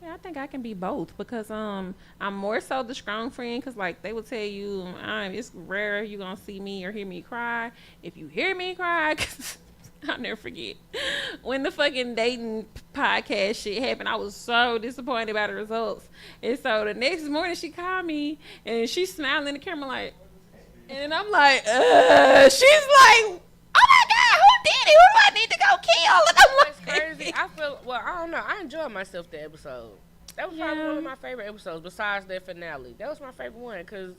Yeah, I think I can be both because I'm more so the strong friend because like they will tell you it's rare you gonna see me or hear me cry. If you hear me cry, 'cause I'll never forget when the fucking dating podcast shit happened. I was so disappointed by the results, and so the next morning she called me and she's smiling in the camera like, and I'm like, she's like, oh my god, who did it? Who do I need to go kill? And I'm That's like, crazy. I feel well. I don't know. I enjoyed myself that episode. That was probably Yeah. one of my favorite episodes besides that finale. That was my favorite one because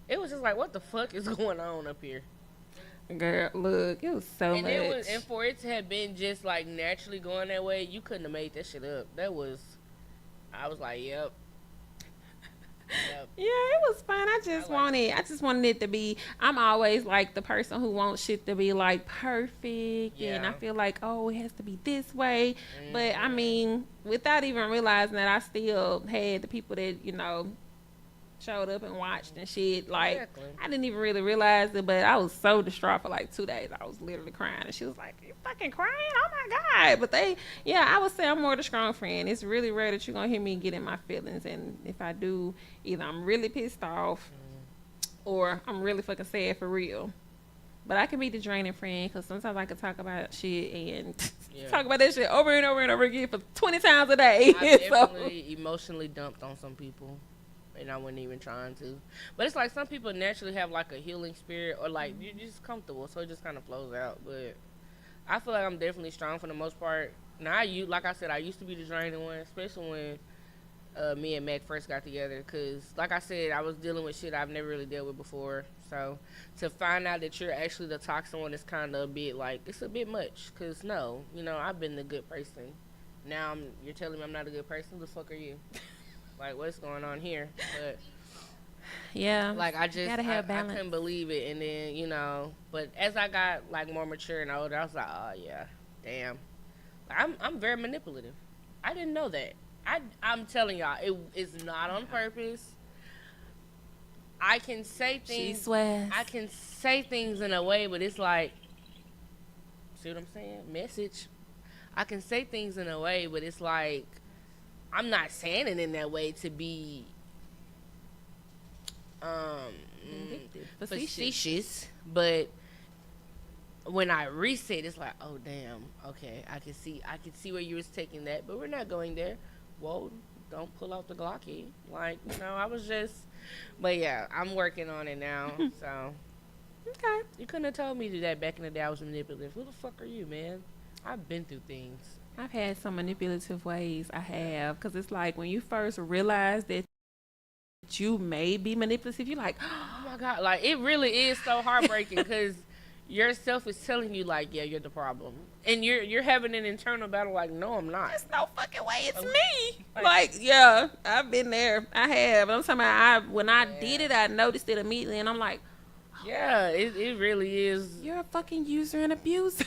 it was just like, what the fuck is going on up here? Girl, look, it was so And much. and for it to have been just like naturally going that way, you couldn't have made that shit up. That was, I was like, yep. Yep. Yeah, it was fun. I just wanted it to be. I'm always like the person who wants shit to be like perfect, and I Yeah. feel like it has to be this way. But I Mhm. mean, without even realizing that, I still had the people that showed up and watched and shit. Like Exactly. I didn't even really realize it, but I was so distraught for like 2 days. I was literally crying, and she was like, "You fucking crying? Oh my god!" But I would say I'm more the strong friend. It's really rare that you're gonna hear me get in my feelings, and if I do, either I'm really pissed off, or I'm really fucking sad for real. But I can be the draining friend because sometimes I can talk about shit and Yeah. talk about that shit over and over and over again for 20 times a day. I So- definitely emotionally dumped on some people, and I wasn't even trying to. But it's like some people naturally have like a healing spirit, or like you're just comfortable, so it just kind of flows out. But I feel like I'm definitely strong for the most part. Now like I said, I used to be the draining one, especially when me and Mac first got together. Cause like I said, I was dealing with shit I've never really dealt with before. So to find out that you're actually the toxic one is kind of a bit like it's a bit much. Cause no, I've been the good person. Now you're telling me I'm not a good person. Who the fuck are you? Like, what's going on here? But yeah, like I just gotta have I balance. couldn't believe it, and then but as I got like more mature and older, I was like, oh yeah, damn. I'm very manipulative. I didn't know that. I'm telling y'all, it is not on purpose. I can say She things. swears. I can say things in a way, but it's like, see what I'm saying? Message. I can say things in a way, but it's like, I'm not saying it in that way to be Vindictive. facetious, but when I reset, it's like, oh damn, okay, I can see where you was taking that, but we're not going there. Whoa, don't pull out the Glocky. Like, I was just, but yeah, I'm working on it now. So Okay. you couldn't have told me that back in the day I was manipulative. Who the fuck are you, man? I've been through things. I've had some manipulative ways. I have, because it's like when you first realize that you may be manipulative, you're like, Oh my god, like it really is so heartbreaking because yourself is telling you like, yeah, you're the problem, and you're having an internal battle like, no, I'm not. there's no fucking way it's Okay. me. Like- Like, yeah, I've been there. I have. I'm talking about when I Yeah. did it, I noticed it immediately, and I'm like, Yeah, it really is. you're a fucking user and abuser.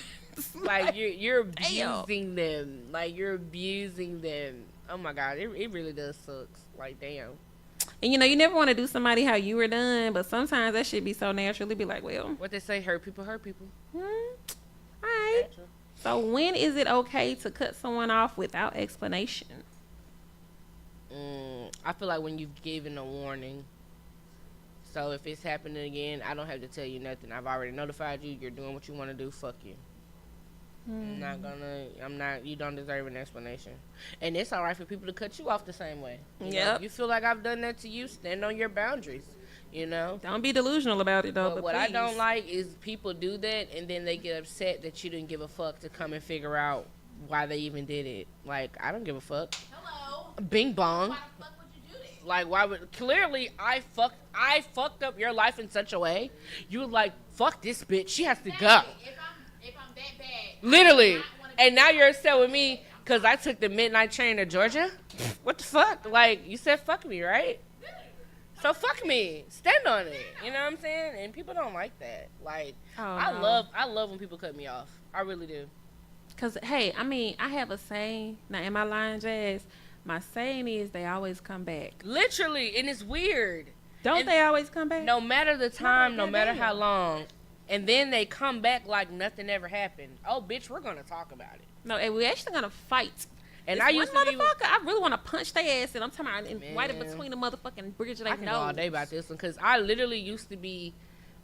Like you're Damn. abusing them. Like you're abusing them. Oh my god, it really does suck. Like damn. And you never want to do somebody how you were done, but sometimes that should be so natural. It'd be like, well, What they say, hurt people hurt people. all right. Natural. So when is it okay to cut someone off without explanation? I feel like when you've given a warning. So if it's happening again, I don't have to tell you nothing. I've already notified you. You're doing what you want to do. Fuck you. You don't deserve an explanation. And it's all right for people to cut you off the same way. Yep. You feel like I've done that to you, stand on your boundaries. Don't be delusional about it though. But what I don't like is people do that and then they get upset that you didn't give a fuck to come and figure out why they even did it. Like, I don't give a fuck. Hello. Bing bong. Why the fuck would you do this? Like, why would clearly I fucked up your life in such a way. You would like, fuck this bitch. She has to go. If I'm that bad, Literally. I not wanna And be now that you're bad. upset with me because I took the midnight train to Georgia? What the fuck? Like, you said fuck me, right? So fuck me. Stand on it. You know what I'm saying? And people don't like that. Like, Oh, I no. love when people cut me off. I really do. Cause hey, I mean, I have a saying. Now, am I lying, Jazz? My saying is they always come back. Literally, and it's weird. Don't And they always come back? no matter the time, no matter how goddamn. long, and then they come back like nothing ever happened. Oh, bitch, we're gonna talk about it. No, and we actually gonna fight. And This I used one to be. motherfucker, I really want to punch their ass, and I'm talking about right in Man. between the motherfucking bridge of I their can go all nose. day about this one because I literally used to be.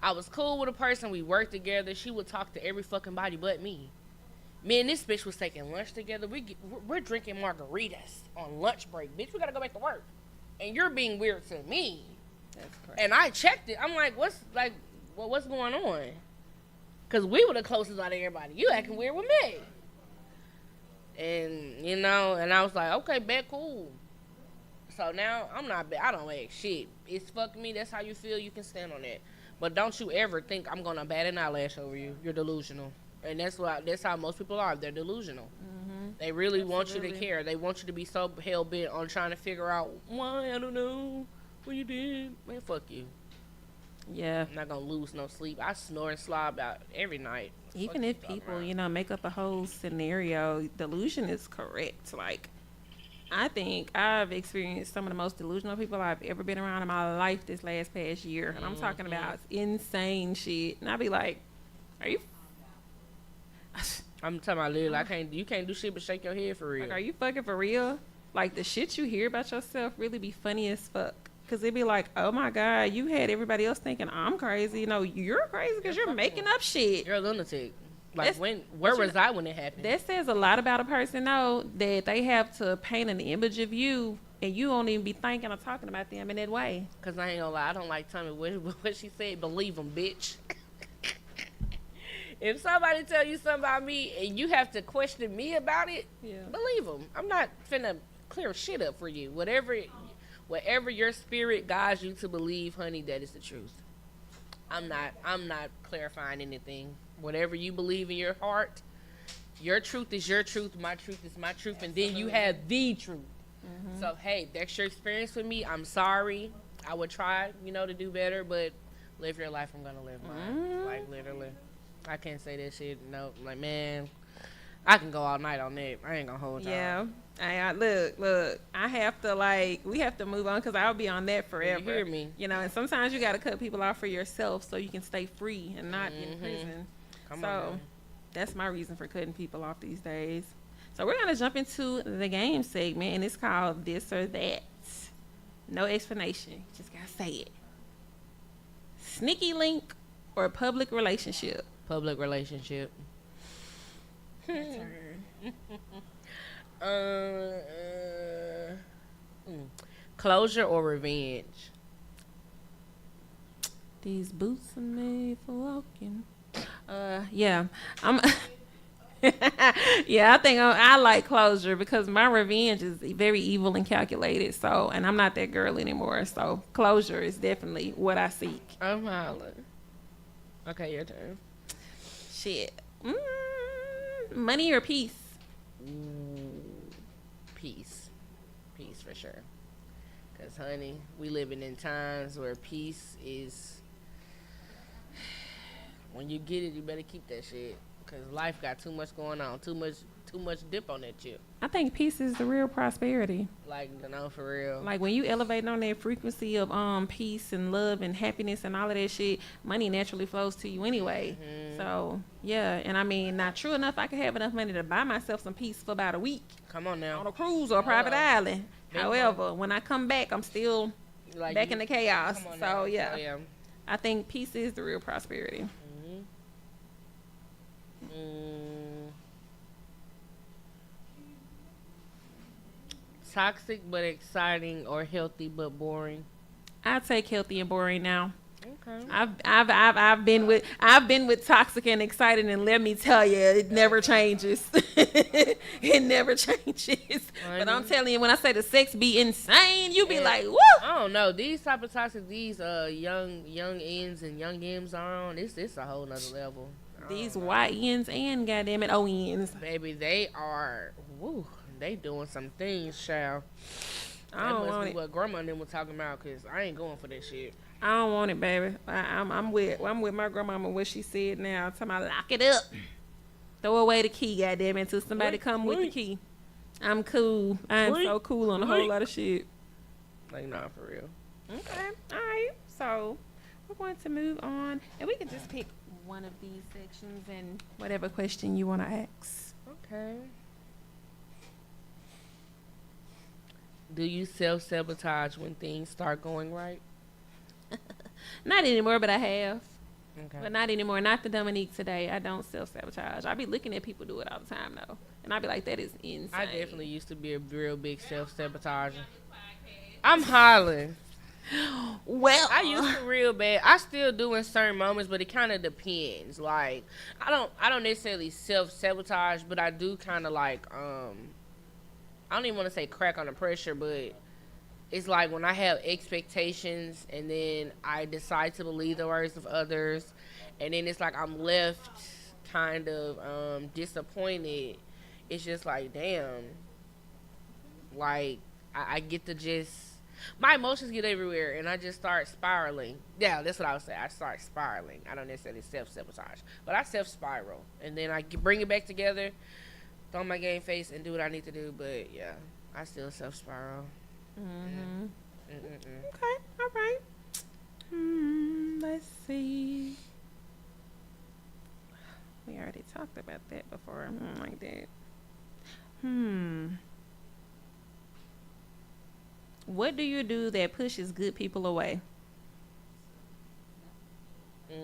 I was cool with a person. We worked together. She would talk to every fucking body but me. Me and this bitch was taking lunch together. We're drinking margaritas on lunch break. Bitch, we gotta go back to work. And you're being weird to me. That's crazy. And I checked it. I'm like, what's going on? Because we were the closest out of everybody. You acting weird with me. And, you know, and I was like, okay, bet, cool. So now I'm not, I don't like shit. It's fuck me. That's how you feel. You can stand on that. But don't you ever think I'm going to bat an eyelash over you. You're delusional. And that's how most people are. They're delusional. Mm-hmm. They really want you to Absolutely. care. They want you to be so hell-bent on trying to figure out why. I don't know what you did. Man, fuck you. Yeah. I'm not gonna lose no sleep. I snore and slob out every night. Even Fuck if you talking people, about? you know, make up a whole scenario, delusion is correct. Like, I think I've experienced some of the most delusional people I've ever been around in my life this past year. And I'm talking about insane shit. And I'd be like, are you I'm talking about literally, you can't do shit but shake your head for real. like, are you fucking for real? Like, the shit you hear about yourself really be funny as fuck. Because it'd be like, oh my God, you had everybody else thinking I'm crazy. You know, you're crazy because you're making up shit. You're a lunatic. Like That's- where but you was I when it happened? That says a lot about a person, though, that they have to paint an image of you and you won't even be thinking or talking about them in that way. Cause I ain't gonna lie, I don't like telling what she said. Believe them, bitch. If somebody tell you something about me and you have to question me about it, Yeah. believe them. I'm not finna clear shit up for you. Whatever your spirit guides you to believe, honey, that is the truth. I'm not clarifying anything. Whatever you believe in your heart, your truth is your truth, my truth is my truth, and then you have the truth. Mm-hmm. So hey, that's your experience with me. I'm sorry. I would try, to do better, but live your life. I'm gonna live mine. Mhm. Like literally, I can't say that shit. No, like man, I can go all night on that. I ain't gonna hold y'all. Yeah. Look, I have to, we have to move on because I'll be on that forever. You hear me? And sometimes you got to cut people off for yourself so you can stay free and not in Mhm. prison. Come So, on. Now. that's my reason for cutting people off these days. So we're going to jump into the game segment, and it's called This or That. No explanation. Just got to say it. Sneaky link or public relationship? Public relationship. Closure or revenge? These boots are made for walking. Yeah. I'm yeah, I think I like closure because my revenge is very evil and calculated. So, and I'm not that girl anymore. So, closure is definitely what I seek. I'm hollering. Okay, your turn. Shit. Money or peace? Peace. Peace for sure. Because, honey, we living in times where peace is... When you get it, you better keep that shit. Because life got too much going on. Too much dip on that chip. I think peace is the real prosperity. Like, for real. Like when you elevate on that frequency of peace and love and happiness and all of that shit, money naturally flows to you anyway. Mhm. So yeah, and I mean, not true enough, I could have enough money to buy myself some peace for about a week Come on now. on a cruise or a private Hello. island. Big However, when I come back, I'm still Like back you- in the chaos. Come on So now. yeah, Oh, yeah. I think peace is the real prosperity. Toxic but exciting or healthy but boring? I take healthy and boring now. Okay. I've been with toxic and exciting, and let me tell you, it never changes. It never changes. But I'm telling you, when I say the sex be insane, you be Yeah. like, woo. I don't know. These type of toxic, these young N's and young M's are on. It's a whole nother level. I These don't know. YNs and goddamn it ONs. Baby, they are. Woo, they doing some things, child. I That don't must want be it. what grandma and them were talking about, cause I ain't going for that shit. I don't want it, baby. I'm with my grandmama. What she said now, talking about lock it up, throw away the key, goddamn it, until somebody Wait, come with the wait. key. I'm cool. I'm Wait, so cool on a whole wait. lot of shit. Like, nah, for real. Okay. All right. So we're going to move on, and we can just pick one of these sections and whatever question you want to ask. Okay. Do you self-sabotage when things start going right? Not anymore, but I have. Okay. But not anymore. Not the Dominique today. I don't self-sabotage. I be looking at people do it all the time, though. And I be like, that is insane. I definitely used to be a real big self-sabotager. I'm hollering. Well, I used to real bad. I still do in certain moments, but it kind of depends. Like, I don't necessarily self-sabotage, but I do kind of like, I don't even want to say crack under pressure, but it's like when I have expectations and then I decide to believe the words of others, and then it's like I'm left kind of disappointed. It's just like, damn. Like, I get to just, my emotions get everywhere and I just start spiraling. Yeah, that's what I would say. I start spiraling. I don't necessarily self-sabotage, but I self-spiral. And then I bring it back together, throw my game face, and do what I need to do. But yeah, I still self-spiral. Mm-hmm. Mm-mm-mm. Okay. All right. Let's see. We already talked about that before. Like that. What do you do that pushes good people away? What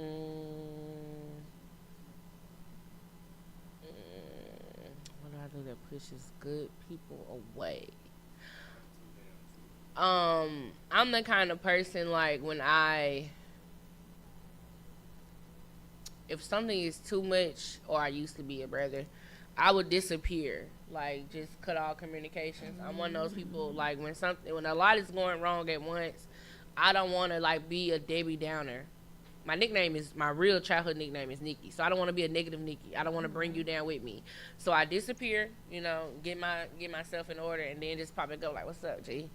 do I do that pushes good people away? I'm the kind of person, like, if something is too much, or I used to be a brother, I would disappear, like, just cut all communications. I'm one of those people, like, when a lot is going wrong at once, I don't want to, like, be a Debbie Downer. My real childhood nickname is Nikki, so I don't want to be a negative Nikki. I don't want to bring you down with me, so I disappear, get myself in order, and then just pop and go like, what's up, G?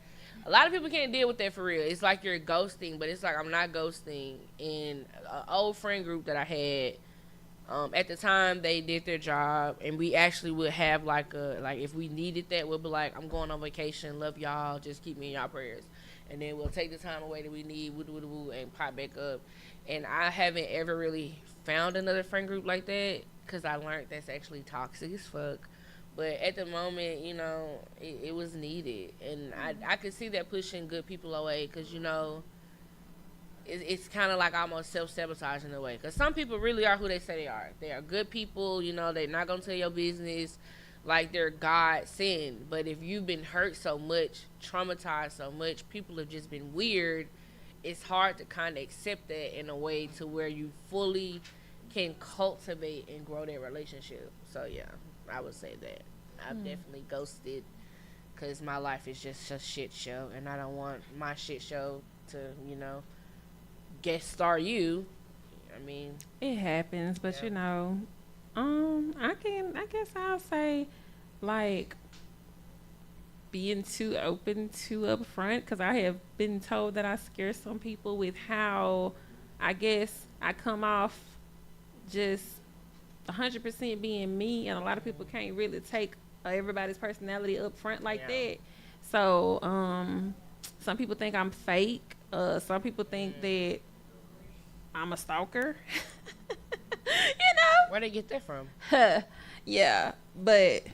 A lot of people can't deal with that for real. It's like you're ghosting, but it's like I'm not ghosting. In an old friend group that I had, at the time they did their job, and we actually would have like if we needed that, we'll be like, I'm going on vacation, love y'all, just keep me in y'all prayers, and then we'll take the time away that we need, and pop back up. And I haven't ever really found another friend group like that, because I learned that's actually toxic as fuck. But at the moment, it was needed. And I could see that pushing good people away, because, it's kind of like almost self-sabotage in a way. Because some people really are who they say they are. They are good people, they're not going to tell your business like they're God sent. But if you've been hurt so much, traumatized so much, people have just been weird, it's hard to kind of accept that in a way to where you fully can cultivate and grow that relationship. So, yeah, I would say that. I've definitely ghosted, because my life is just a shit show, and I don't want my shit show to, guest star you. I mean, It happens, but Yeah. I guess I'll say, like, being too open, too upfront, because I have been told that I scare some people with how, I guess, I come off just 100% being me, and a lot of people can't really take everybody's personality up front like Yeah. that. So, some people think I'm fake. Some people think that I'm a stalker. Where they get that from? Yeah, but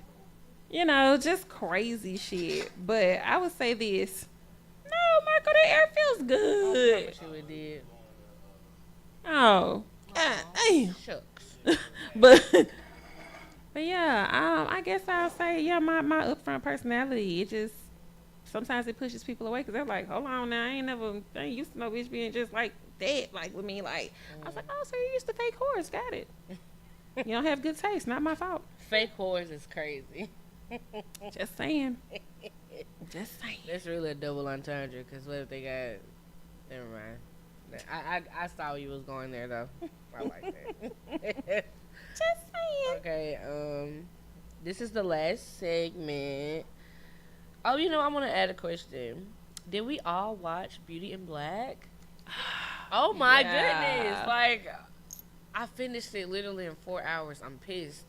just crazy shit. But I would say this: no, Michael, the air feels I good. promise you it did. Oh, God damn. Shucks. But yeah, I guess I'll say, yeah, my upfront personality, it just sometimes it pushes people away, because they're like, hold on now, I ain't used to no bitch being just like that, like with me. Like, I was like, oh, so you used to fake whores, got it. You don't have good taste, not my fault. Fake whores is crazy. Just saying. Just saying. That's really a double entendre, because what if they got... Never mind. I saw you was going there, though. I like that. Just saying. Okay, this is the last segment. Oh, I want to add a question. Did we all watch Beauty in Black? Oh my Yeah. goodness! Like, I finished it literally in 4 hours. I'm pissed.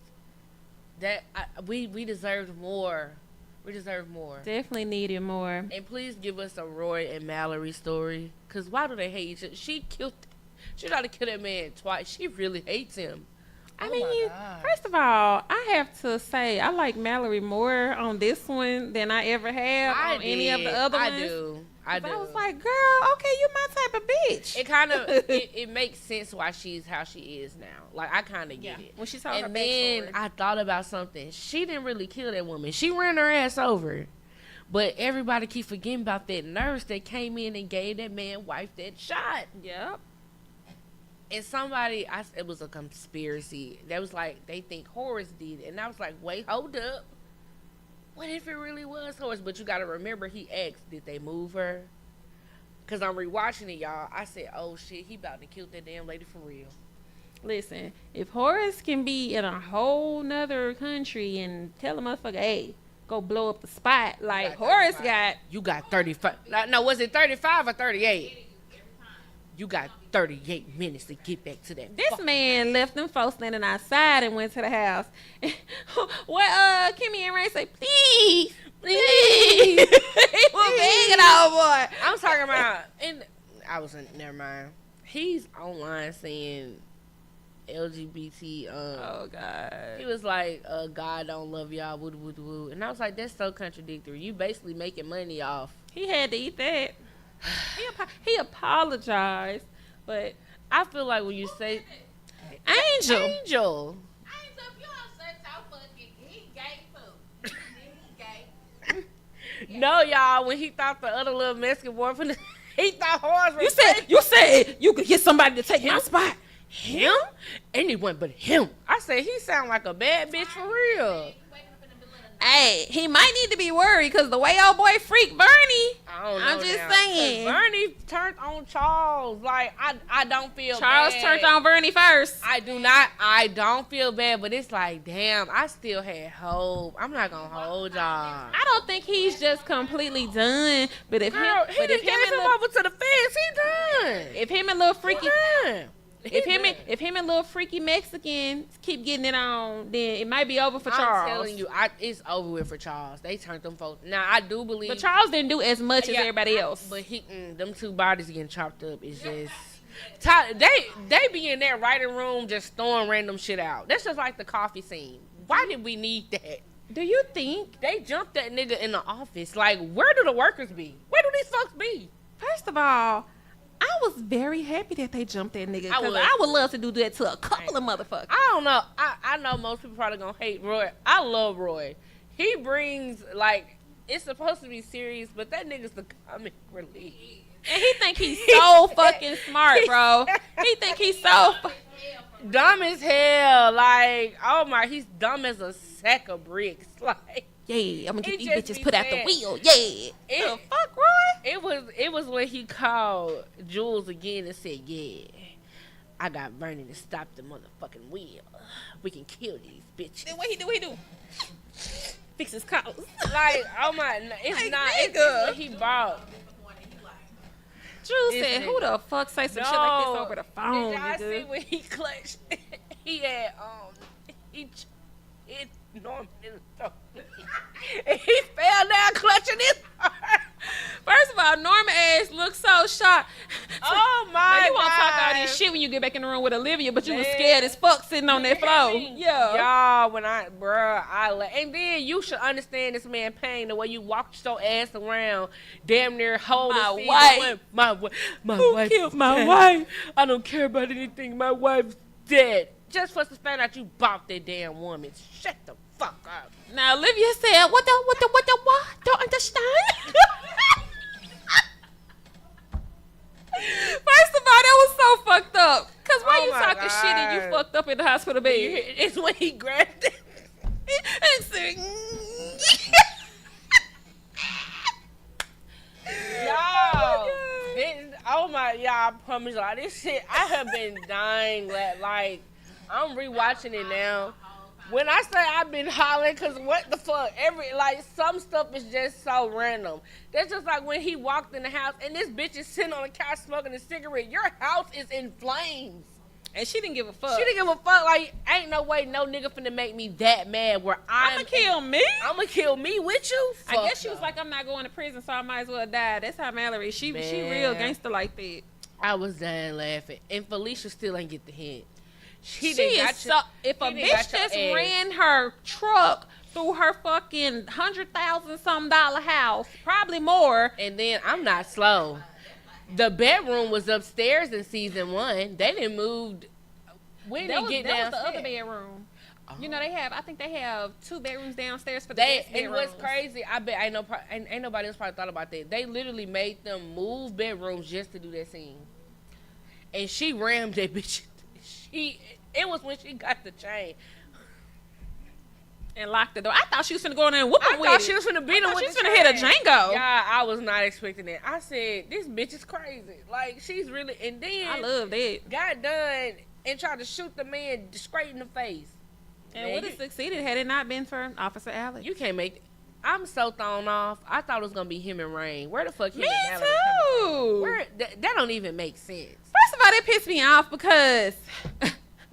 We deserved more We deserve more. Definitely needed more. And please give us a Roy and Mallory story. Cause why do they hate each other? She tried to kill that man twice. She really hates him. I Oh mean, my God. first of all, I have to say I like Mallory more on this one than I ever have on any of the other ones. I do. I do. I was like, girl, okay, you my type of bitch. It kind of it makes sense why she's how she is now. Like I kind of get it. When she told her And then backstory. I thought about something. She didn't really kill that woman. She ran her ass over. But everybody keep forgetting about that nurse that came in and gave that man wife that shot. Yep. And it was a conspiracy. That was like, they think Horace did it. And I was like, wait, hold up. What if it really was Horace? But you got to remember, he asked, did they move her? Because I'm rewatching it, y'all. I said, oh, shit, he about to kill that damn lady for real. Listen, if Horace can be in a whole nother country and tell a motherfucker, hey, go blow up the spot, like Horace got. You got 35. No, was it 35 or 38? You got 38 minutes to get back to that. This man left them folks standing outside and went to the house. What Kimmy and Ray say, please. He was begging old boy. I'm talking about, and I wasn't, never mind. He's online saying LGBT, Oh, God. he was like, God don't love y'all, woo woo woo. And I was like, that's so contradictory. You basically making money off. He had to eat that. He apologized, but I feel like when you say Angel. Angel. No, y'all, when he thought the other little Mexican boy from the, he thought Horace was You said you could get somebody to take my spot. him? Anyone but him. I said, he sound like a bad bitch for real. Hey, he might need to be worried because the way old boy freaked Bernie. I don't know. I'm just now. saying. 'Cause Bernie turned on Charles. Like, I don't feel Charles bad. turned on Bernie first. I don't feel bad, but it's like, damn, I still had hope. I'm not gonna hold y'all. I don't think he's just completely done. But if Girl, him, he but done if gave him him and little, over to the feds. He done. if him and little freaky, He done. if him and little freaky Mexicans keep getting it on, then it might be over for Charles. I'm telling you, it's over with for Charles. They turned them folks. Now I do believe, But Charles didn't do as much as Yeah, everybody else. But them two bodies getting chopped up is just. They be in that writing room just throwing random shit out. That's just like the coffee scene. Why did we need that? Do you think? They jumped that nigga in the office. Like, where do the workers be? Where do these folks be? First of all, I was very happy that they jumped that nigga because would. I would love to do that to a couple of motherfuckers. I don't know. I know most people probably gonna hate Roy. I love Roy. He brings, like, it's supposed to be serious, but that nigga's the comic relief. And he think he's so fucking smart, bro. He think he's so. Dumb as hell. Like, oh my, he's dumb as a sack of bricks. Like, Yeah, I'm gonna He get these just bitches be put out the saying- wheel. Yeah. The fuck, Roy? it was when he called Jules again and said, yeah, I got Vernon to stop the motherfucking wheel. We can kill these bitches. Then what he do? Fix his collars. Like, oh my, it's Like, not, it's nigga. what he bought. Drew This said, nigga. who the fuck say some shit like this over the phone, Did y'all see nigga? when he clutched? He had he hit Norman in the throat. And he fell down clutching his heart. First of all, Norma ass looks so shocked. Oh Now, my you won't talk all God. this shit when you get back in the room with Olivia, but you was Man. scared as fuck sitting on that floor. Yeah. Y'all, when and then you should understand this man pain the way you walked your ass around, damn near holding My Steve wife. away. My Who wife killed is my dead. wife? I don't care about anything. My wife's dead. Just for us to find out you bought that damn woman. Shut the fuck up. Now Olivia said, what? Don't understand. First of all, that was so fucked up. Cause why Oh you my talking shit and you God. fucked up in the hospital bed? It's when he grabbed it. And said, Y'all, y'all, I promise y'all, this shit, I have been dying. Like, I'm rewatching it now. When I say I've been hollering, cause what the fuck, some stuff is just so random. That's just like when he walked in the house and this bitch is sitting on the couch smoking a cigarette. Your house is in flames. And she didn't give a fuck. She didn't give a fuck. Like, ain't no way no nigga finna make me that mad where I'ma kill me. I'ma kill me with you? I guess she was like, I'm not going to prison, so I might as well die. That's how Mallory. She real Man. gangster like that. I was dying laughing. And Felicia still ain't get the hint. She done is got so. If a done bitch got your just ass. ran her truck through her fucking $100,000 some dollar house, probably more. And then I'm not slow. The bedroom was upstairs in season 1. They didn't move. When That they was, get that was the downstairs. other bedroom. You know, I think they have 2 bedrooms downstairs for the They guest and what's bedrooms. crazy, I bet ain't nobody else probably thought about that. They literally made them move bedrooms just to do that scene. And she rammed that bitch. It was when she got the chain. And locked the door. I thought she was finna go in there and whoop I him with thought it. she was finna beat him I thought with she was the finna hit a chain. Django. Yeah, I was not expecting that. I said, this bitch is crazy. Like, she's really, and then I love that. got done and tried to shoot the man straight in the face. And Man, would have succeeded had it not been for Officer Alex. you can't make. I'm so thrown off. I thought it was gonna be him and Rain. Where the fuck him Me and Mallory coming from? too. Where that don't even make sense. First of all, that pissed me off because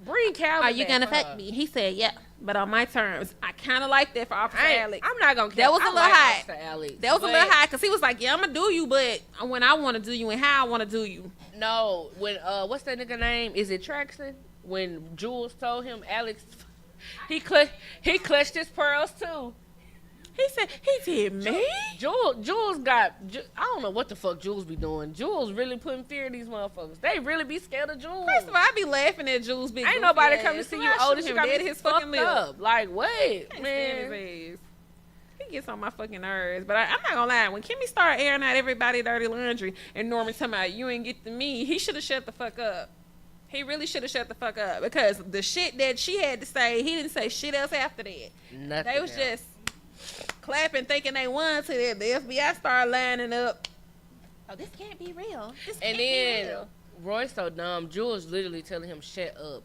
Bring Calvin. are you back gonna for fuck her. me? He said, yeah, but on my terms. I kind of like that for Officer Alex. I'm not gonna. That was a little high. Alex, That was a but little high because he was like, yeah, I'm gonna do you, but when I want to do you and how I want to do you. No, when what's that nigga name? Is it Traxton? When Jules told him Alex, he clutched his pearls too. He said, me? Jules got. I don't know what the fuck Jules be doing. Jules really putting fear in these motherfuckers. They really be scared of Jules. First of all, I be laughing at Jules big Ain't goofy nobody ass. come to see you I older. shoot She him got dead me his fucking lip. up. Like what, Can't stand man? his ass. He gets on my fucking nerves. But I'm not gonna lie. When Kimmy started airing out everybody dirty laundry and Norman talking about you ain't get to me, he should have shut the fuck up. He really should have shut the fuck up because the shit that she had to say, he didn't say shit else after that. Nothing. They was else. just clapping, thinking they won to that. The FBI started lining up. Oh, this can't be real. This And can't be then real. Roy's so dumb. Jules literally telling him, "Shut up."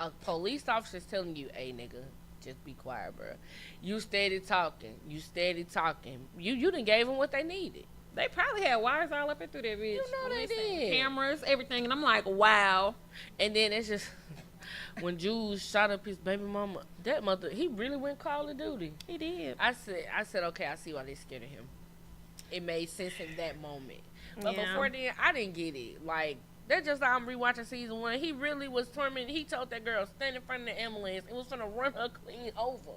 A police officer's telling you, "Hey, nigga, just be quiet, bro. You steady talking. You steady talking. You done gave them what they needed." They probably had wires all up and through that bitch. You know they Listen, did. Cameras, everything. And I'm like, wow. And then it's just when Jules shot up his baby mama, that mother, he really went Call of Duty. He did. I said, okay, I see why they scared of him. It made sense in that moment. But Yeah. before then, I didn't get it. Like, that's just how I'm rewatching season 1. He really was tormented. He told that girl, stand in front of the ambulance. It was gonna run her clean over.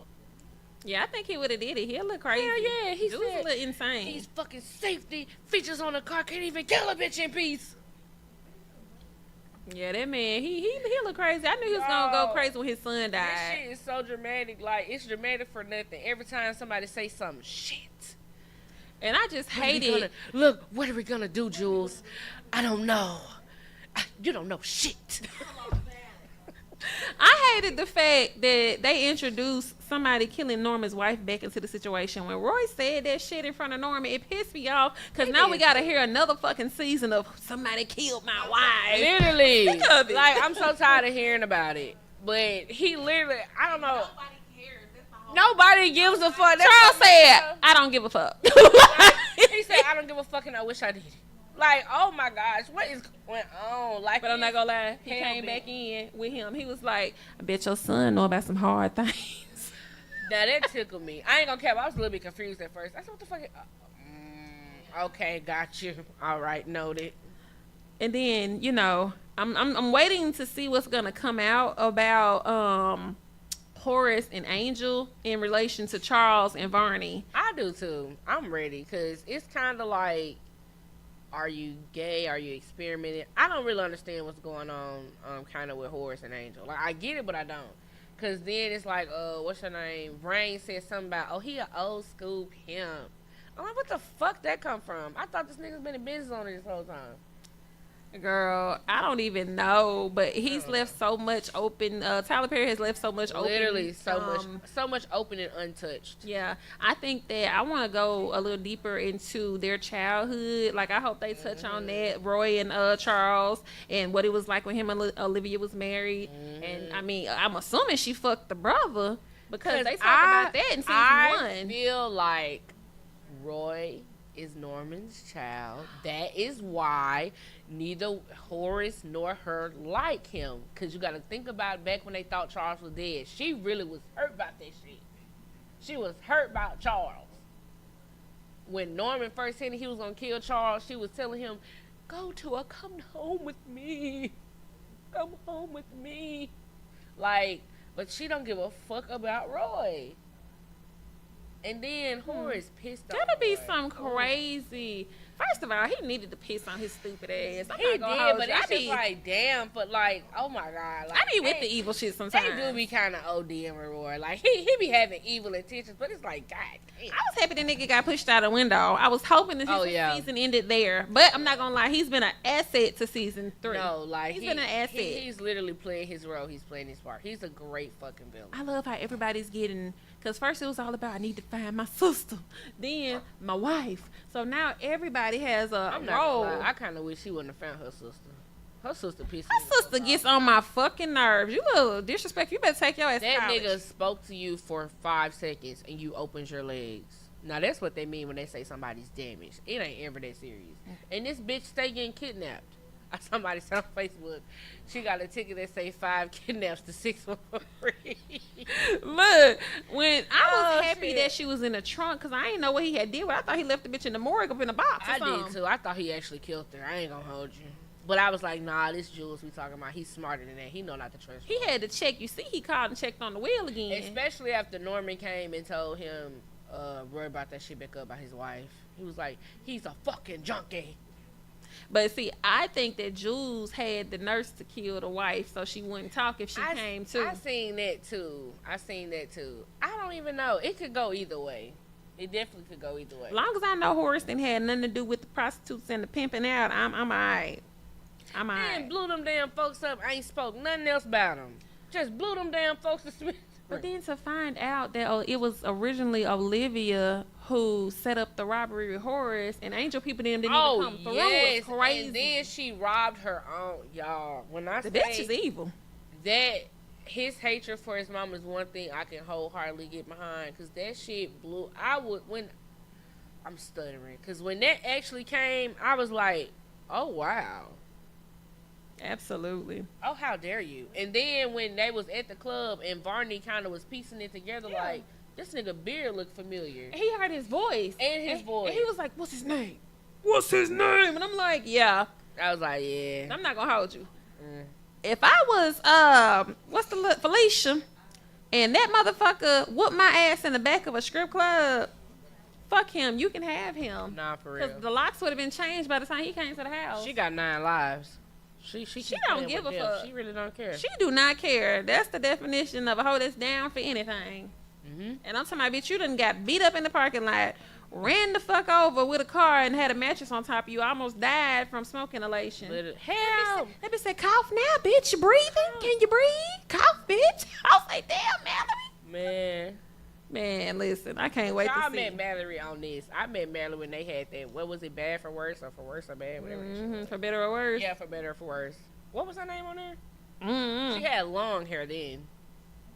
Yeah, I think he would have did it. He look crazy. Hell yeah, he Dude was a said, little insane. these fucking safety features on the car can't even kill a bitch in peace. Yeah, that man, he look crazy. I knew he was gonna go No. crazy when his son This died. shit is so dramatic. Like, it's dramatic for nothing. Every time somebody say something, shit. And I just What are we hate it. Look, what are we gonna do, Jules? I don't know. You don't know shit. I hated the fact that they introduced somebody killing Norman's wife back into the situation. When Roy said that shit in front of Norman, it pissed me off because It now did. we gotta hear another fucking season of somebody killed my wife. Literally. Think of it. Like, I'm so tired of hearing about it. But he literally, I don't know. Nobody gives a fuck. That's Charles what said, makes I don't give a fuck. he said, I don't give a fuck and I wish I did. Like, oh my gosh, what is going on? Like, But I'm not gonna lie, he Hell, came bitch. back in with him. He was like, I bet your son know about some hard things. Now that tickled me. I ain't gonna care. I was a little bit confused at first. I said, what the fuck? Okay, got you. All right, noted. And then, you know, I'm waiting to see what's gonna come out about Horace and Angel in relation to Charles and Varney. I do too. I'm ready because it's kind of like, are you gay? Are you experimenting? I don't really understand what's going on kind of with Horace and Angel. Like, I get it, but I don't. Because then it's like, what's her name? Rain said something about, oh, he an old school pimp. I'm like, what the fuck that come from? I thought this nigga's been in business on it this whole time. Girl, I don't even know, but he's left so much open. Tyler Perry has left so much open. Literally so much open and untouched. Yeah, I think that I want to go a little deeper into their childhood. Like, I hope they touch on that, Roy and Charles, and what it was like when him and Olivia was married. And I mean, I'm assuming she fucked the brother because they talked about that in season I 1. feel like Roy is Norman's child. That is why neither Horace nor her like him. Because you got to think about back when they thought Charles was dead. She really was hurt about that shit. She was hurt about Charles. When Norman first said he was going to kill Charles, she was telling him, come home with me. Come home with me. Like, but she don't give a fuck about Roy. And then Horace pissed off. That'll be Roy. some crazy. First of all, he needed to piss on his stupid ass. I'm He not did, gonna hold but you. it's just like, damn, but like, oh my god. Like, I be with they- the evil shit sometimes. They do be kind of ODing with Roy. Like, he be having evil intentions, but it's like, god damn. I was happy the nigga got pushed out the window. I was hoping that his Oh, yeah. season ended there. But I'm not gonna lie, he's been an asset to season 3. No, like, He's been an asset. He's literally playing his role. He's playing his part. He's a great fucking villain. I love how everybody's getting, because first it was all about I need to find my sister, then my wife. So now everybody has a I'm not role. gonna lie. I kind of wish she wouldn't have found her sister. Her sister pissed me My sister off. gets on my fucking nerves. You little disrespect. You better take your ass to That college. nigga spoke to you for 5 seconds and you opened your legs. Now that's what they mean when they say somebody's damaged. It ain't ever that serious. And this bitch stay getting kidnapped. Somebody said on Facebook, she got a ticket that say 5 kidnaps to 6 for free. Look, when I was Oh, happy shit. that she was in the trunk, because I didn't know what he had did. But I thought he left the bitch in the morgue up in the box. Or I something. did too. I thought he actually killed her. I ain't gonna hold you. But I was like, nah, this Jules we talking about. He's smarter than that. He know not to trust. He had to check. You see, he called and checked on the wheel again. Especially after Norman came and told him, Roy brought that shit back up about his wife. He was like, he's a fucking junkie. But see, I think that Jules had the nurse to kill the wife so she wouldn't talk if she I came too. I seen that too. I don't even know. It could go either way. It definitely could go either way. As long as I know Horace didn't have nothing to do with the prostitutes and the pimping out, I'm alright. I'm Man, alright. blew them damn folks up. I ain't spoke nothing else about them. Just blew them damn folks to Smith. But then to find out that it was originally Olivia who set up the robbery with Horace, and Angel people didn't even come through. It was crazy. And then she robbed her own, y'all. When I The say bitch is evil. that his hatred for his mom is one thing I can wholeheartedly get behind, because that shit blew. I'm stuttering, because when that actually came, I was like, oh wow, Absolutely. oh how dare you. And then when they was at the club and Varney kind of was piecing it together, Yeah. like, this nigga beard looked familiar. He heard his voice. And his voice. And he was like, what's his name? What's his name? And I'm like, yeah, I was like, yeah. I'm not going to hold you. Mm. If I was, Felicia, and that motherfucker whooped my ass in the back of a strip club, fuck him. You can have him. Nah, for real. Because the locks would have been changed by the time he came to the house. She got 9 lives. She don't give a fuck. She really don't care. She do not care. That's the definition of a hoe that's down for anything. Mm-hmm. And I'm talking about, bitch, you done got beat up in the parking lot, ran the fuck over with a car and had a mattress on top of you, almost died from smoke inhalation. Help! Let me say, cough now, bitch. You breathing? Can you breathe? Cough, bitch. I was like, damn, Mallory. Man. Man, listen, I can't wait I to see. met Mallory on this. I met Mallory when they had that. What was it? Bad for worse or for worse or bad? Whatever. that shit Hmm was. For better or worse. Yeah, for better or for worse. What was her name on there? Mm-hmm. She had long hair then.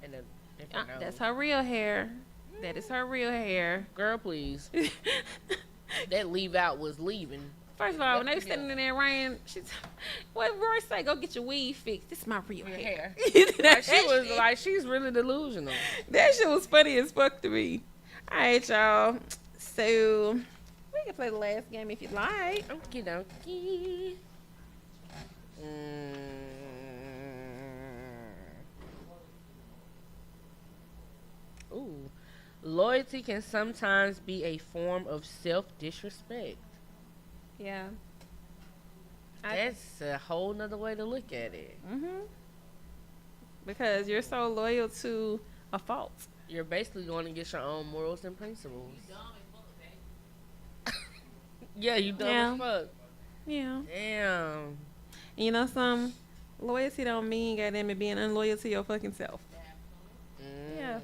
And a different nose. That's her real hair. That is her real hair. Girl, please. That leave out was leaving. First of all, when they was standing in there rain, what Roy say? Go get your weave fixed. This is my real Real hair. Like, she was like, she's really delusional. That shit was funny as fuck to me. All right, y'all. So we can play the last game if you'd like. Okie dokie. Ooh. Loyalty can sometimes be a form of self-disrespect. Yeah. That's a whole nother way to look at it. Because you're so loyal to a fault. You're basically going against your own morals and principles. Yeah, you dumb Yeah. as fuck. Yeah. Damn. You know some loyalty don't mean goddamn it being unloyal to your fucking self. Yeah.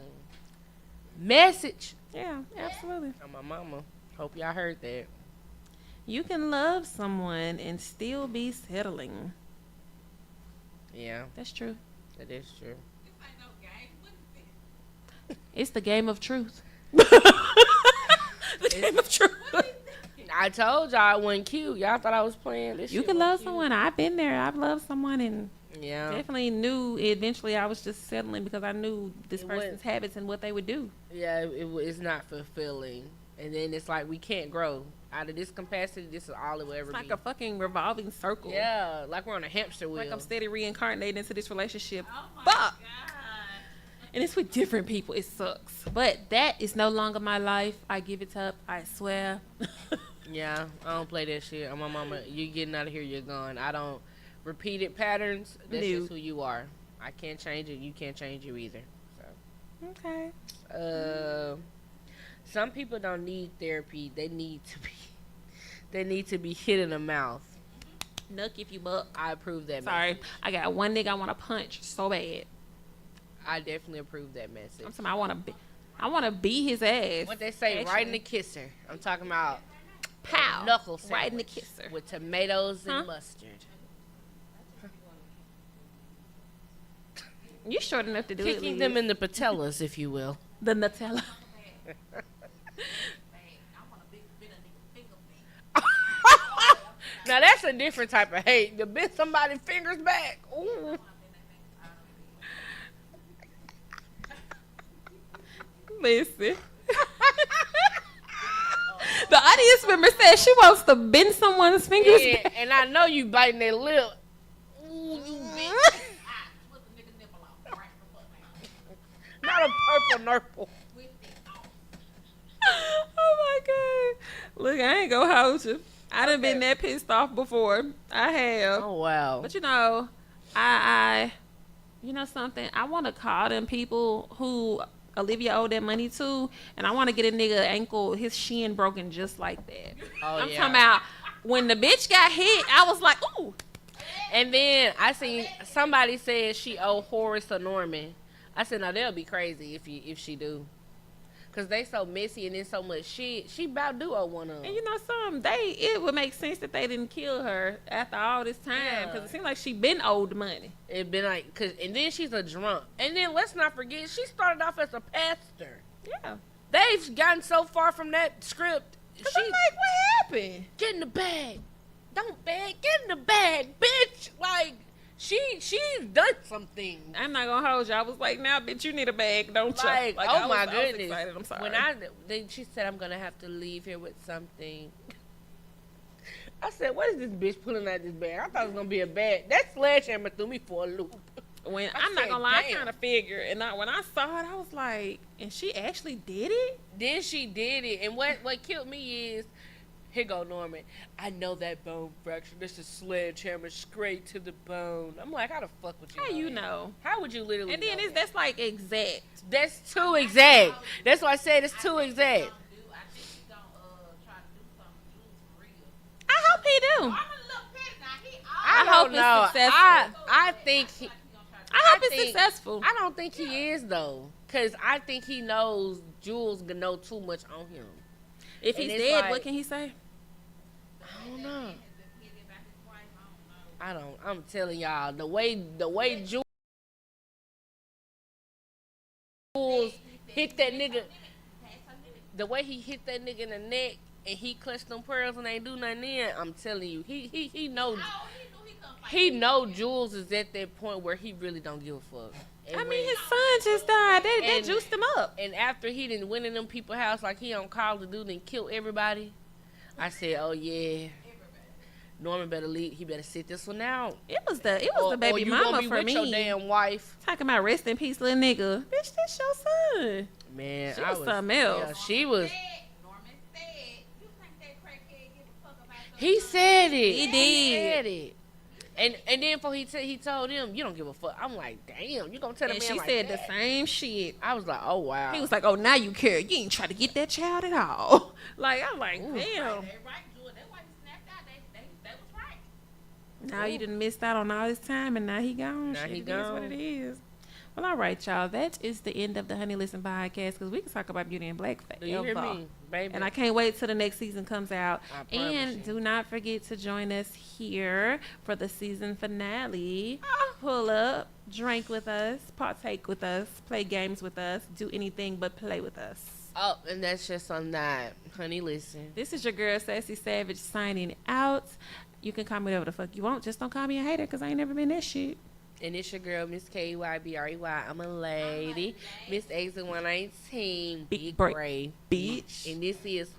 Message. Yeah, absolutely. I'm my mama. Hope y'all heard that. You can love someone and still be settling. Yeah, That's true. that is true. It's the game of truth. The game of truth. I told y'all I wasn't cute. Y'all thought I was playing this. You shit can wasn't love cute. someone. I've been there. I've loved someone and Yeah. definitely knew eventually I was just settling because I knew this It person's was- habits and what they would do. Yeah, it's not fulfilling. And then it's like we can't grow. Out of this capacity, this is all it will ever It's like be. a fucking revolving circle. Yeah, like we're on a hamster wheel. Like I'm steady reincarnating into this relationship. Oh my Fuck. God. And it's with different people. It sucks. But that is no longer my life. I give it up. I swear. Yeah, I don't play that shit. I'm my mama. You getting out of here, you're gone. I don't repeated patterns. That's No. just who you are. I can't change it. You can't change you either. Okay. So, some people don't need therapy. They need to be. They need to be hit in the mouth. Nuck if you buck. I approve that. Sorry. Message. I got one nigga I want to punch so bad. I definitely approve that message. I'm saying I want to beat his ass. What they say, Actually. right in the kisser. I'm talking about Pow. knuckle Right in the sandwich kisser. with tomatoes Huh? and mustard. You short enough to do it. Kicking Liz. them in the patellas, if you will. The Nutella. Now that's a different type of hate. To bend somebody's fingers back. Ooh. Listen. The audience member said she wants to bend someone's fingers Yeah, back. and I know you biting their lip. Ooh, you bitch. Not a purple nurple. Oh my god. Look, I ain't gonna hold you. I done been that pissed off before. I have. Oh wow. But you know, I you know something? I want to call them people who Olivia owed that money to, and I want to get a nigga ankle, his shin broken just like that. Oh, I'm yeah. talking about when the bitch got hit, I was like, ooh. And then I seen somebody said she owe Horace or Norman. I said, now they'll be crazy if she do. Cause they so messy and then so much shit. She about do owe one of them. And you know something? It would make sense that they didn't kill her after all this time, Yeah. because it seemed like she been owed money. It been like, and then she's a drunk. And then let's not forget, she started off as a pastor. Yeah. They've gotten so far from that script. Cause She I'm like, what happened? get in the bag. Don't bag. Get in the bag, bitch. Like she's done something. I'm not gonna hold you. I was like, now, bitch, you need a bag, don't you? Like, I oh was- my I was goodness. excited. I'm sorry. When then she said I'm gonna have to leave here with something. I said, what is this bitch pulling out this bag? I thought it was gonna be a bag. That sledgehammer threw me for a loop. When I I'm not said, gonna lie, I damn. kind of figured, and when I saw it, I was like, and she actually did it. Then she did it, and what killed me is, here go Norman. I know that bone fracture. This is sledgehammer straight to the bone. I'm like, how the fuck would you? How know you that? know? How would you literally? And then know that? that's like exact. That's too exact. That's why I said it's too exact. I hope he do. I hope don't it's know. successful. I think he. I hope it's think- successful. I don't think he is though, cause I think he knows Jules gonna know too much on him. If and he's it's dead, like- what can he say? I don't know. I don't. I'm telling y'all the way Jules hit that nigga, the way he hit that nigga in the neck and he clutched them pearls and ain't do nothing in. I'm telling you, he knows. He know Jules is at that point where he really don't give a fuck. And I mean, when- his son just died. That And- juiced him up. and after he didn't went in them people's house like he on Call of Duty and killed everybody, I said, oh yeah, Norman better leave. He better sit this one out. It was the baby you mama gonna be for with me. your damn wife, Talking about rest in peace, little nigga. Bitch, that's your son. man. She I was something else. Yeah, she was. He said it. He He did. said it. And then before he told him, you don't give a fuck. I'm like, damn, you gonna tell the And man she like said that? the same shit. I was like, oh wow. He was like, oh, now you care. You ain't try to get that child at all. Like, I'm like, damn. Now you done missed out on all this time, and now he gone. Now Shit, he it is what gone. it is. Well, all right, y'all. That is the end of the Honey Listen podcast, because we can talk about Beauty and Black Do you hear forever. me, baby? And I can't wait till the next season comes out. I promise And you. do not forget to join us here for the season finale. Pull up, drink with us, partake with us, play games with us, do anything but play with us. Oh, and that's just on that. Honey, listen. This is your girl, Sassy Savage, signing out. You can call me whatever the fuck you want. Just don't call me a hater, because I ain't never been that shit. And it's your girl, Miss KYBREY. I'm a lady. Miss Exit 119. Big Big break. Brave. Bitch. And this is